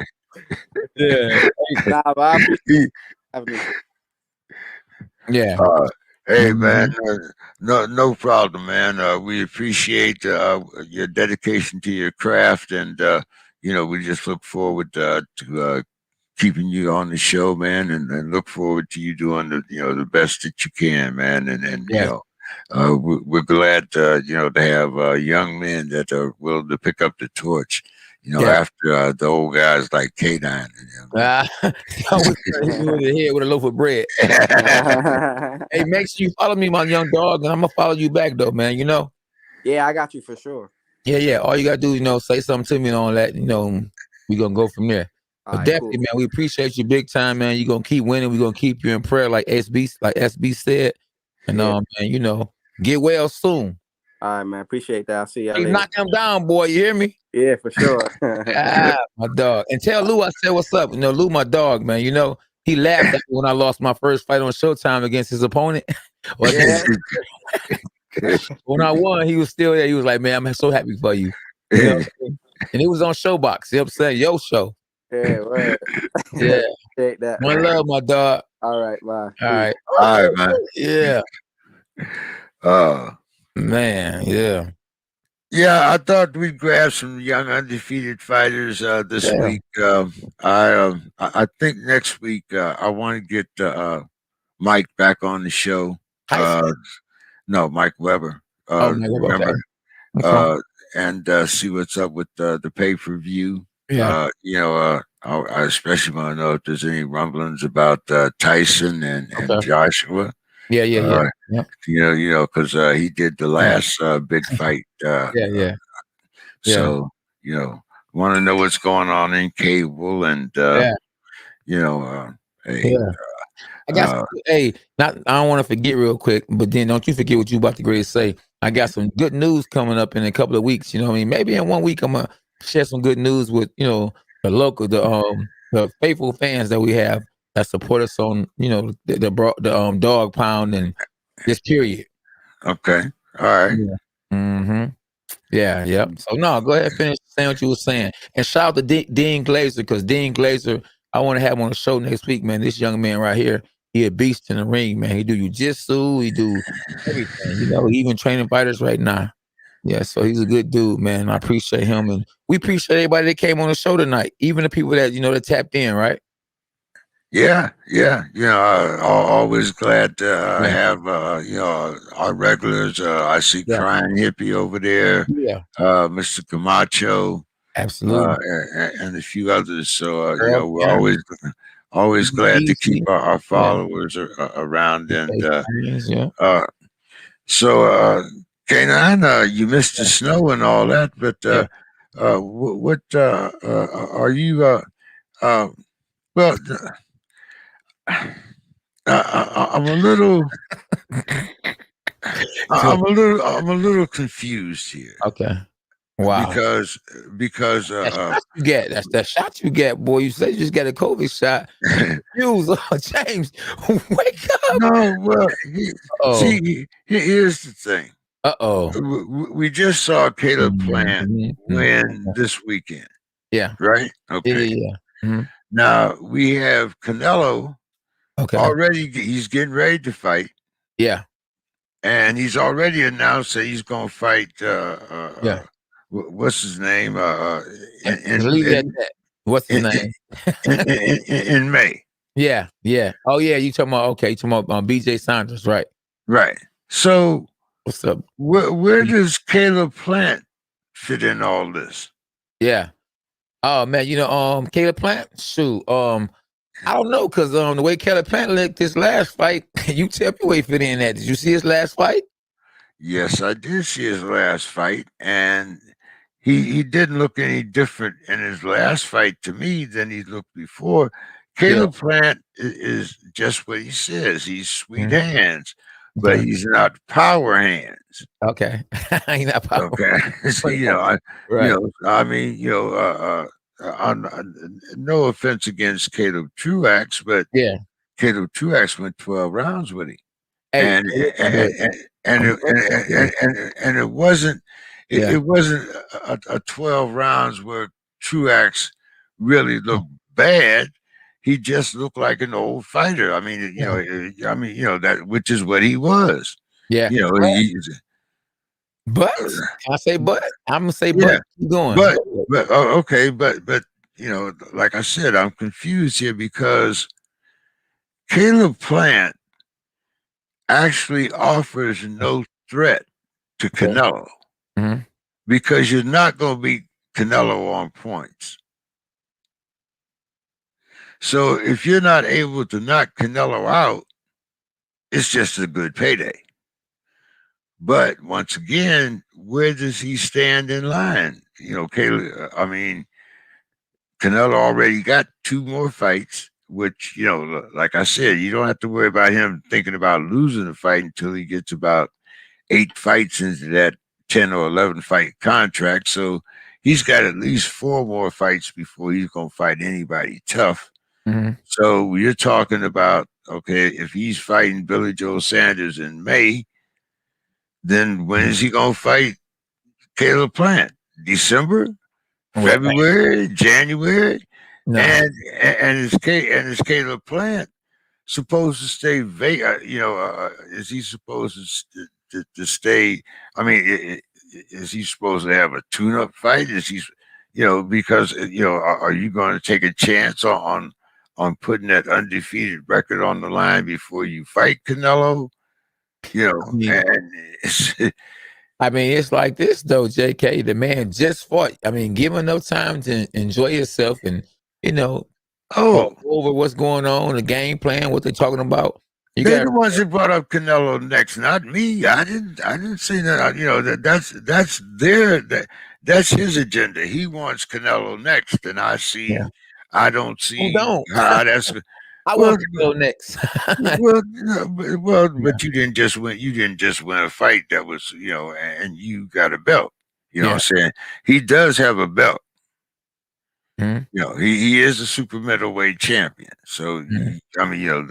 Yeah. Nah, but I appreciate having me. Yeah. Hey Mhm. man, no problem, man. We appreciate your dedication to your craft, and we just look forward to keeping you on the show, man, and look forward to you doing the best that you can, man. And Yes. we're glad to have young men that are willing to pick up the torch. Yeah. After the old guys like K9 and them. I always hit you in the head with a loaf of bread. Hey, make sure you follow me, my young dog, and I'm gonna follow you back though, man. Yeah, I got you for sure. Yeah. All you gotta do, say something to me and all that. We gonna go from there. All But right, definitely, cool. man, we appreciate you big time, man. You're gonna keep winning. We're gonna keep you in prayer, like SB said. And Yeah. man, get well soon. All right, man. Appreciate that. I'll see y'all Hey, later. knock them down, boy. You hear me? Yeah, for sure. My dog. And tell Lou I said what's up. Lou, my dog, man. He laughed at me when I lost my first fight on Showtime against his opponent. Yeah. When I won, he was still there. He was like, man, I'm so happy for you. And it was on Showbox. You know what I'm saying? Yo show. Yeah, right. Yeah. Take that. One love, my dog. All right, bye. All right. All right, man. Yeah. Man, yeah. Yeah, I thought we'd grab some young undefeated fighters this week. I think next week I want to get Mike back on the show. No, Mike Weber. Mike Weber, Remember, okay. And see what's up with the pay-per-view. Yeah. I especially want to know if there's any rumblings about Tyson and Joshua. Yeah. Because he did the last big fight. Yeah. So, want to know what's going on in cable, and hey, I got I don't want to forget real quick, but then don't you forget what you about to great say. I got some good news coming up in a couple of weeks. You know what I mean? Maybe in 1 week I'm gonna share some good news with the local, the faithful fans that we have that support us on the Dog Pound and this period. Okay. All right. Yeah. Mm-hmm. Yeah. Yep. So no, go ahead and finish saying what you were saying. And shout out to Dean Glazer, because Dean Glazer, I want to have him on the show next week, man. This young man right here, he a beast in the ring, man. He do jiu-jitsu, he do everything. He even training fighters right now. Yeah, so he's a good dude, man. I appreciate him, and we appreciate everybody that came on the show tonight, even the people that that tapped in, right? Yeah. Always glad to have our regulars. I see Crying Hippie over there. Yeah. Mr. Camacho. Absolutely. And a few others. So we're always glad to keep our followers around. And so K9, you missed the snow and all that, but what are you? Well, I'm a little. I'm a little confused here. Okay. Wow. Because that shot you get, that's that shot you get, boy. You said you just got a COVID shot. James, wake up. No, well, see, here's the thing. We just saw Caleb Plant win this weekend. Yeah. Right? Okay. Yeah. Mm-hmm. Now we have Canelo. Okay. Already, he's getting ready to fight. Yeah. And he's already announced that he's going to fight. What's his name? What's his name? In May. Yeah. Oh yeah, you talking about BJ Saunders, right? Right. So what's up? Where does Caleb Plant fit in all this? Yeah. Oh man, Caleb Plant. Shoot. I don't know, because the way Caleb Plant looked his last fight, you tell me where he fit in at. Did you see his last fight? Yes, I did see his last fight, and he didn't look any different in his last fight to me than he looked before. Caleb Plant is just what he says. He's sweet hands, but he's not power hands. Okay. He's not power. Okay. So, no offense against Caleb Truax, but Caleb Truax went 12 rounds with him. And it wasn't a 12 rounds where Truax really looked bad. he just looked like an old fighter. I mean, that which is what he was. Yeah. You know, But can I say but? I'm gonna say yeah, but. Keep going. but okay, but like I said, I'm confused here because Caleb Plant actually offers no threat to Canelo because you're not going to beat Canelo on points. So if you're not able to knock Canelo out, it's just a good payday. But once again, where does he stand in line? Canelo already got 2 more fights, which, like I said, you don't have to worry about him thinking about losing the fight until he gets about 8 fights into that 10 or 11 fight contract. So he's got at least 4 more fights before he's going to fight anybody tough. So you're talking about, okay, if he's fighting Billy Joe Sanders in May, then when is he going to fight Caleb Plant? December? February? January? No. And is Caleb Plant supposed to stay is he supposed to stay? I mean, is he supposed to have a tune-up fight? Is he, because are you going to take a chance on putting that undefeated record on the line before you fight Canelo? I mean, it's like this though, JK. The man just fought. I mean, give him no time to enjoy yourself and go over what's going on, the game plan, what they're talking about. They're the ones that brought up Canelo next, not me. I didn't say that. That's his agenda. He wants Canelo next, and I don't see how that's. I want Canelo next. But you didn't just win. You didn't just win a fight that was, and you got a belt. You know what I'm saying? He does have a belt. He is a super middleweight champion. So I mean,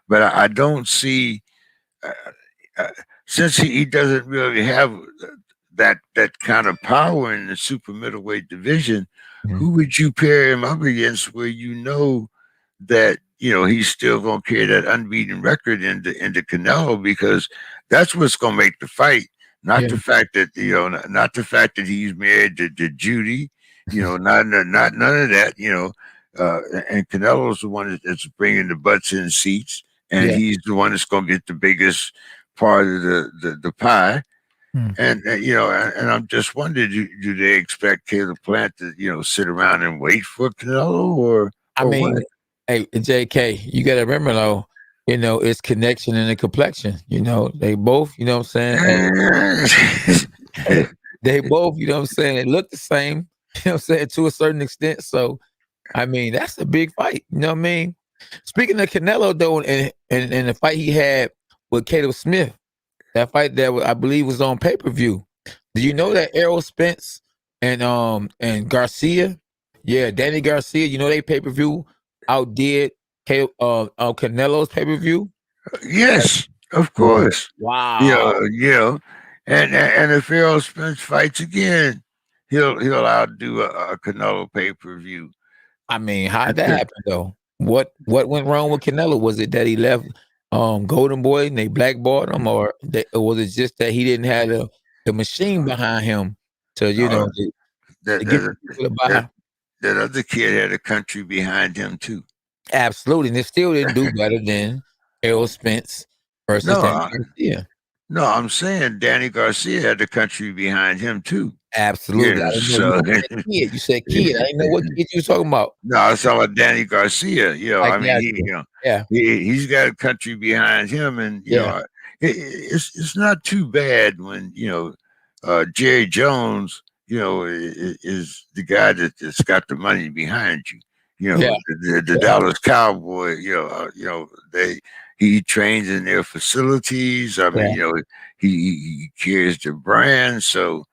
but I don't see since he doesn't really have that kind of power in the super middleweight division. Who would you pair him up against where that he's still going to carry that unbeaten record into Canelo, because that's what's going to make the fight, not the fact that not the fact that he's married to Judy, not none of that, and Canelo's the one that's bringing the butts in seats, and he's the one that's going to get the biggest part of the pie. And and I'm just wondering, do they expect Caleb Plant to sit around and wait for Canelo, or mean, what? Hey, JK, you got to remember though, it's connection and the complexion. They both, what I'm saying? They both, what I'm saying, they look the same, what I'm saying, to a certain extent. So, I mean, that's a big fight. You know what I mean? Speaking of Canelo though, and the fight he had with Caleb Smith, that fight that I believe was on pay-per-view. Do you know that Errol Spence and Garcia, Danny Garcia, they pay-per-view outdid Canelo's pay-per-view? Yes, of course. Wow. And if Errol Spence fights again, he'll outdo a Canelo pay-per-view. I mean, how did that happen though? What went wrong with Canelo? Was it that he left Golden Boy and they blackballed him, or was it just that he didn't have the machine behind him to that other kid had a country behind him too? Absolutely, and they still didn't do better than Errol Spence versus Danny Garcia. No, I'm saying Danny Garcia had the country behind him too. Absolutely. You said kid. I didn't know what kid you was talking about. No, I was talking about Danny Garcia. He's got a country behind him, and it's not too bad when Jerry Jones, is the guy that's got the money behind you. The Dallas Cowboy. He trains in their facilities. I mean, he carries the brand. So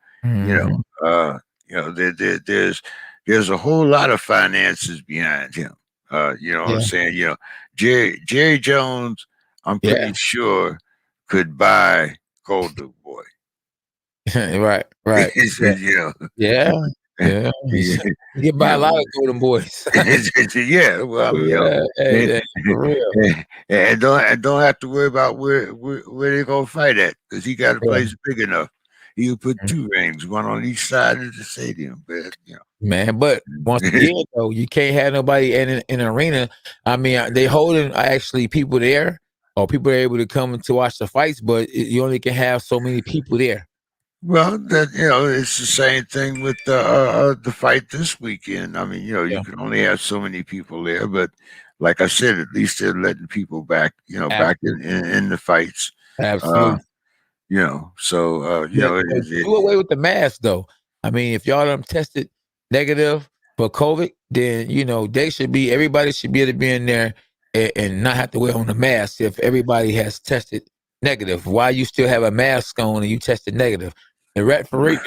there's a whole lot of finances behind him. What I'm saying? Jerry Jones, I'm pretty sure, could buy Golden Boy. Right. Yeah. you You get by a lot know, of golden boys. yeah. Well, I mean, Yeah, hey, and, hey, for real. and don't have to worry about where they're gonna fight at, because he got a Yeah. place big enough. He'll put 2 rings, one on each side of the stadium. But Man, but once again, though, you can't have nobody in an arena. I mean, they holding actually people there, or people are able to come to watch the fights, but you only can have so many people there. well, that it's the same thing with the fight this weekend. I mean, Yeah, you can only have so many people there, but like I said, at least they're letting people back, back absolutely, in the fights. Uh, absolutely. so Yeah, so do away with the mask, though. I mean, if y'all done tested negative for COVID, then everybody should be able to be in there and not have to wear on a mask if everybody has tested negative. Why you still have a mask on and you tested negative? The referee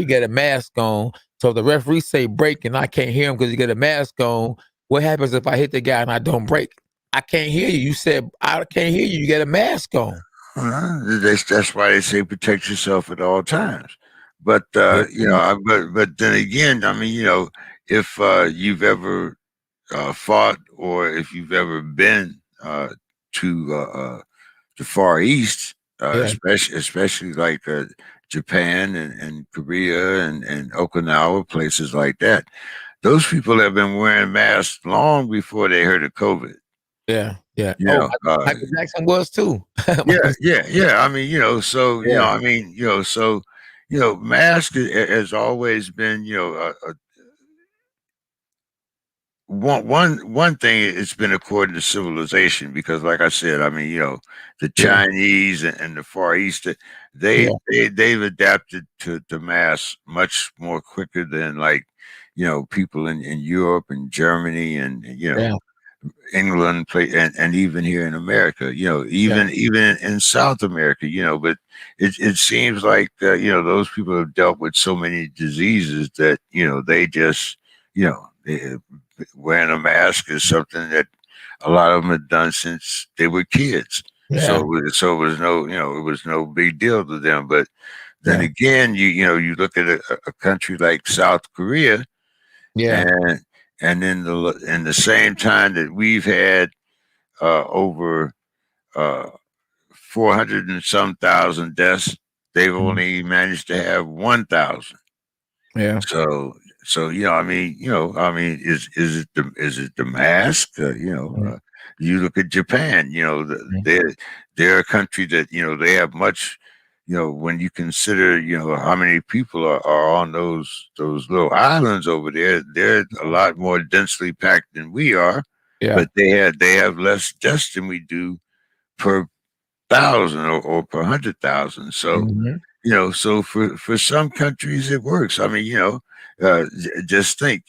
got a mask on. So if the referee say break and I can't hear him because he got a mask on, what happens if I hit the guy and I don't break? I can't hear you. You said I can't hear you. You got a mask on. that's why they say protect yourself at all times. But Yeah. but then again, I mean, if you've ever fought, or if you've ever been to the Far East, Yeah. especially like Japan and Korea and Okinawa, places like that, those people have been wearing masks long before they heard of COVID. Yeah, yeah. You Oh, know, Michael Jackson was too. yeah, Michael, yeah. I mean, yeah, I mean, mask has always been, one thing. It's been according to civilization, because, like I said, I mean, the yeah, Chinese and the Far East, yeah, they've adapted to mass much more quicker than, like, people in Europe and Germany and yeah, England, and even here in America, yeah, even in South America, but it seems like those people have dealt with so many diseases that they just wearing a mask is something that a lot of them had done since they were kids. yeah, So it was no it was no big deal to them. But then yeah, again, you look at a country like South Korea, yeah, and in the same time that we've had over uh, 400 and some thousand deaths, they've mhm, only managed to have 1,000. yeah, So I mean, is it the mask? mhm, You look at Japan. mhm, They're a country that they have much. When you consider how many people are on those little islands over there, they're a lot more densely packed than we are, yeah, but they have less deaths than we do per thousand, or per 100,000. So mhm, so for some countries it works. I mean, just think,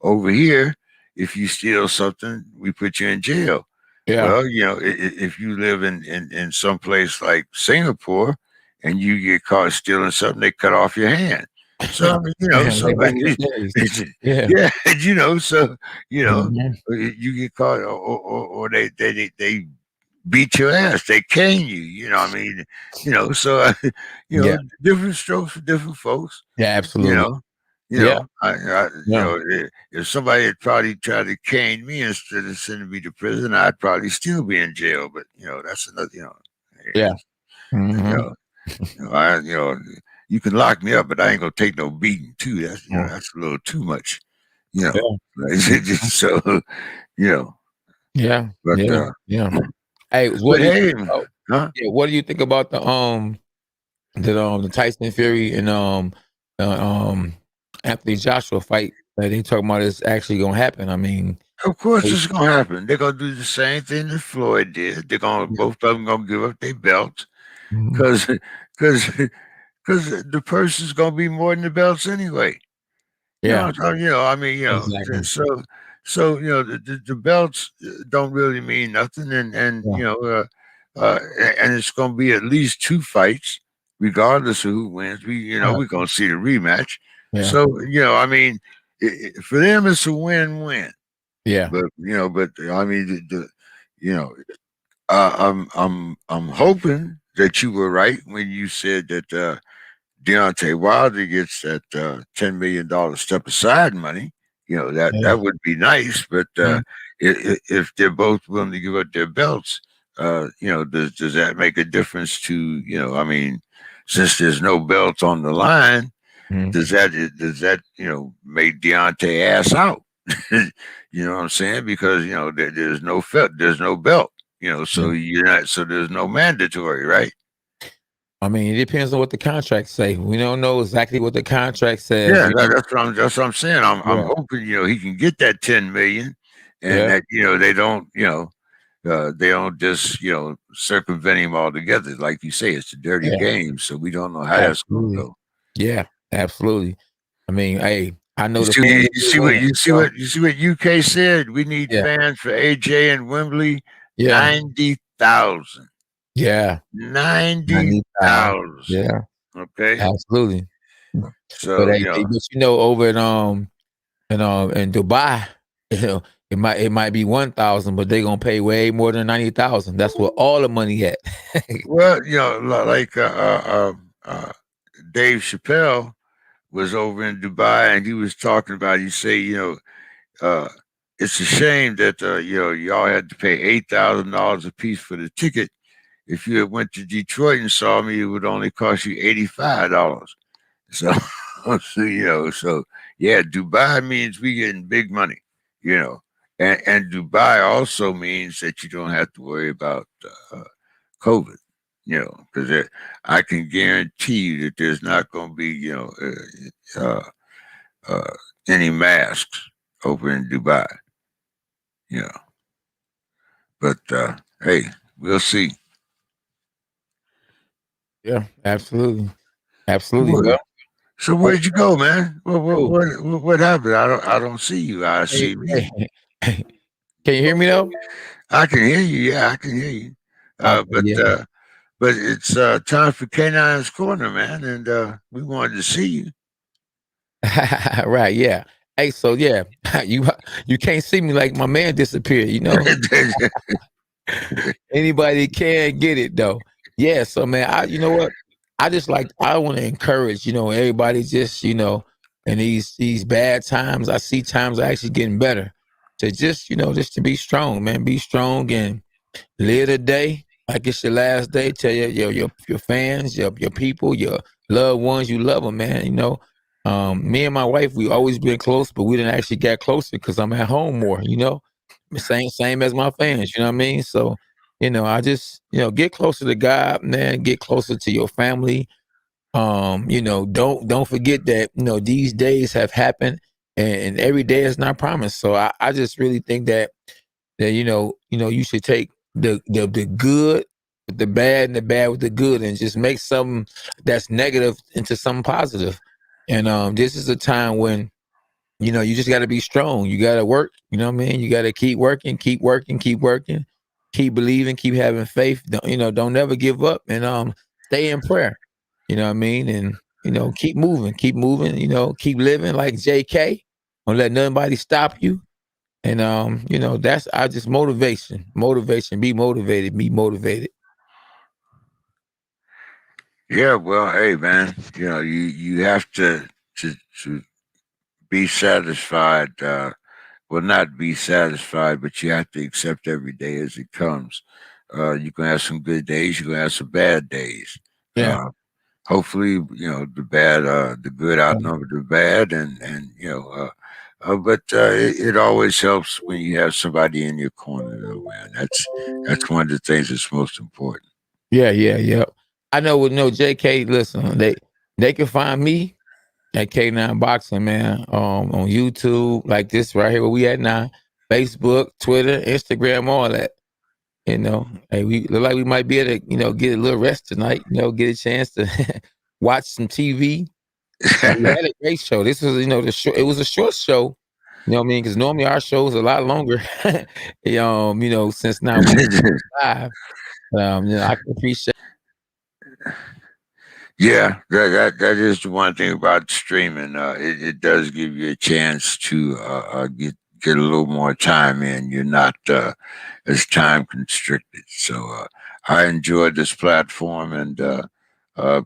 over here, if you steal something, we put you in jail. yeah, Well, if you live in some place like Singapore and you get caught stealing something, they cut off your hand. So I mean, man, so way back in the days. Yeah, yeah, so mhm, you get caught, or they beat your ass. They cane you. I mean, so yeah, different strokes for different folks. yeah, You absolutely. know, Yeah, yeah, if somebody had probably tried to cane me instead of sending me to prison, I'd probably still be in jail. But that's another. yeah, eh, you mhm, know, you can lock me up, but I ain't gonna take no beating too. mm, That's a little too much. You know, yeah, mhm, so you know, yeah, but yeah, yeah. Hey, what but do you think hey, about? huh? Yeah, what do you think about the Tyson Fury and uh, um Anthony Joshua fight that they talking about is actually gonna happen? I mean, Of course, they- it's gonna happen. They're gonna do the same thing that Floyd did. They're gonna yeah, both of them gonna give up their belts, mhm, because because because the purse is gonna be more than the belts anyway. yeah, I mean, exactly. the belts don't really mean nothing, Yeah, and it's gonna be at least 2 fights, regardless of who wins. right. We're gonna see the rematch. Yeah, So I mean, for them, it's a win-win. yeah, But I mean, you know, I'm hoping that you were right when you said that Deontay Wilder gets that $10 million step aside money, that would be nice. But if they're both willing to give up their belts, does that make a difference to, I mean, since there's no belts on the line, does that make Deontay ass out? You know what I'm saying? Because there's no belt, so so there's no mandatory, right? I mean, it depends on what the contract say. We don't know exactly what the contract says. Yeah, that's what I'm saying. I'm hoping he can get that 10 million, and that they don't just circumvent him altogether. Like you say, it's a dirty game, so we don't know how that's going to go. Yeah, absolutely. I mean, hey, I know You see what UK said. We need fans for AJ and Wembley. 90,000. Yeah, 90,000. Yeah, okay, absolutely. So but over in Dubai, it might be 1,000, but they're gonna pay way more than 90,000. That's where all the money at. Well, like Dave Chappelle was over in Dubai, and he was talking about. He say, it's a shame that y'all had to pay $8,000 a piece for the ticket. If you had went to Detroit and saw me, it would only cost you $85. So, Dubai means we getting big money, and Dubai also means that you don't have to worry about COVID, because I can guarantee you that there's not going to be, any masks over in Dubai, But hey, we'll see. Yeah, absolutely. Well, so where'd you go, man? What happened? I don't see you. I see me. Can you hear me though? I can hear you. Yeah, I can hear you. But it's time for K9's Corner, man, and we wanted to see you. Right? Yeah. Hey, so yeah, you can't see me like my man disappeared. Anybody can get it though. Yeah. So man, you know what? I want to encourage, everybody just, in these bad times, I see times are actually getting better. To just, just to be strong, man. Be strong and live the day like it's your last day. Tell your fans, your people, your loved ones, you love them, man. Me and my wife, we always been close, but we didn't actually get closer because I'm at home more. Same as my fans. You know what I mean? So, I just get closer to God, man. Get closer to your family. Don't forget that these days have happened, and every day is not promised. So I just really think that you should take the good with the bad and the bad with the good, and just make something that's negative into something positive. And this is a time when you just got to be strong. You got to work. You know what I mean? You got to keep working, keep believing, keep having faith. Don't never give up, and stay in prayer. You know what I mean? And keep moving, keep living like JK. Don't let nobody stop you. And that's just motivation. Be motivated. Yeah, well, hey man, you have to be satisfied. Well, not be satisfied, but you have to accept every day as it comes. You can have some good days, you can have some bad days. Yeah. Hopefully, the good outnumber the bad, but it always helps when you have somebody in your corner, though, man. That's one of the things that's most important. Yeah. I know with JK, listen, they can find me at K9 Boxing, man, on YouTube, like this right here where we at now, Facebook, Twitter, Instagram, all that. Hey, we look like we might be able to, get a little rest tonight, get a chance to watch some TV. We had a great show. This was, it was a short show. You know what I mean? Because normally our show is a lot longer. Since now we're live. I can appreciate. Yeah, that is the one thing about streaming. It does give you a chance to get a little more time in. You're not as time constricted. So I enjoyed this platform, and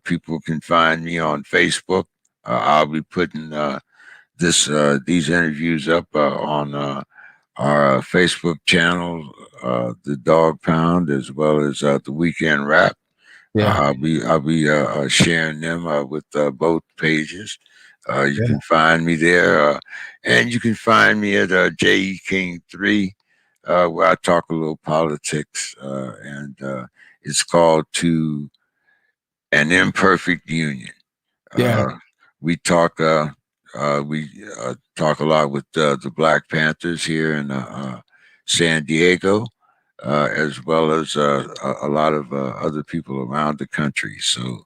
People can find me on Facebook. I'll be putting these interviews up on our Facebook channel, the Dog Pound, as well as the Weekend Rap. Yeah. I'll be sharing them with both pages. You Yeah. can find me there, and you can find me at JE King 3, where I talk a little politics, and it's called To an Imperfect Union. Yeah. We talk a lot with the Black Panthers here in San Diego, as well as a lot of other people around the country. So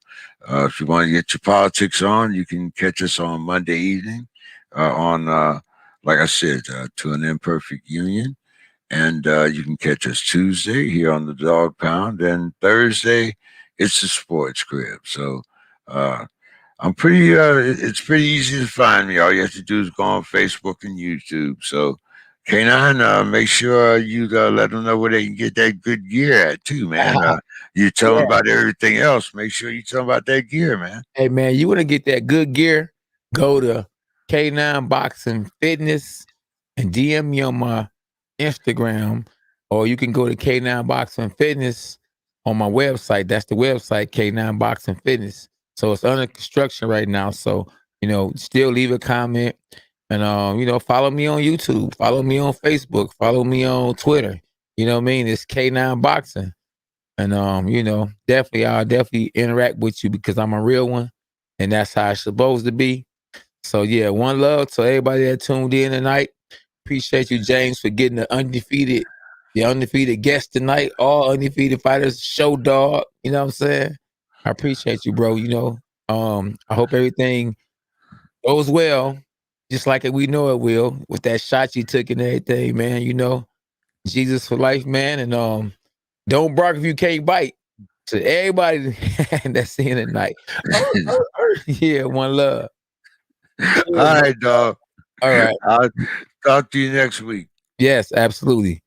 if you want to get your politics on, you can catch us on Monday evening on, like I said, To an Imperfect Union. And you can catch us Tuesday here on the Dog Pound. And Thursday, it's the Sports Crib. So I'm pretty. It's pretty easy to find me. All you have to do is go on Facebook and YouTube. So, K9, make sure you let them know where they can get that good gear at too, man. You tell them about everything else. Make sure you tell them about that gear, man. Hey, man, you want to get that good gear? Go to K9 Boxing Fitness and DM me on my Instagram, or you can go to K9 Boxing Fitness on my website. That's the website, K9 Boxing Fitness. So it's under construction right now. So, still leave a comment and, follow me on YouTube, follow me on Facebook, follow me on Twitter. You know what I mean? It's K9 Boxing. And, I'll definitely interact with you because I'm a real one and that's how it's supposed to be. So, yeah, one love to everybody that tuned in tonight. Appreciate you, James, for getting the undefeated guest tonight. All undefeated fighters show, Dawg. You know what I'm saying? I appreciate you, bro. I hope everything goes well, just like we know it will, with that shot you took and everything, man. Jesus for life, man. And don't bark if you can't bite. To everybody that's seeing it tonight. Yeah, one love. All right, dog. All right. I'll talk to you next week. Yes, absolutely.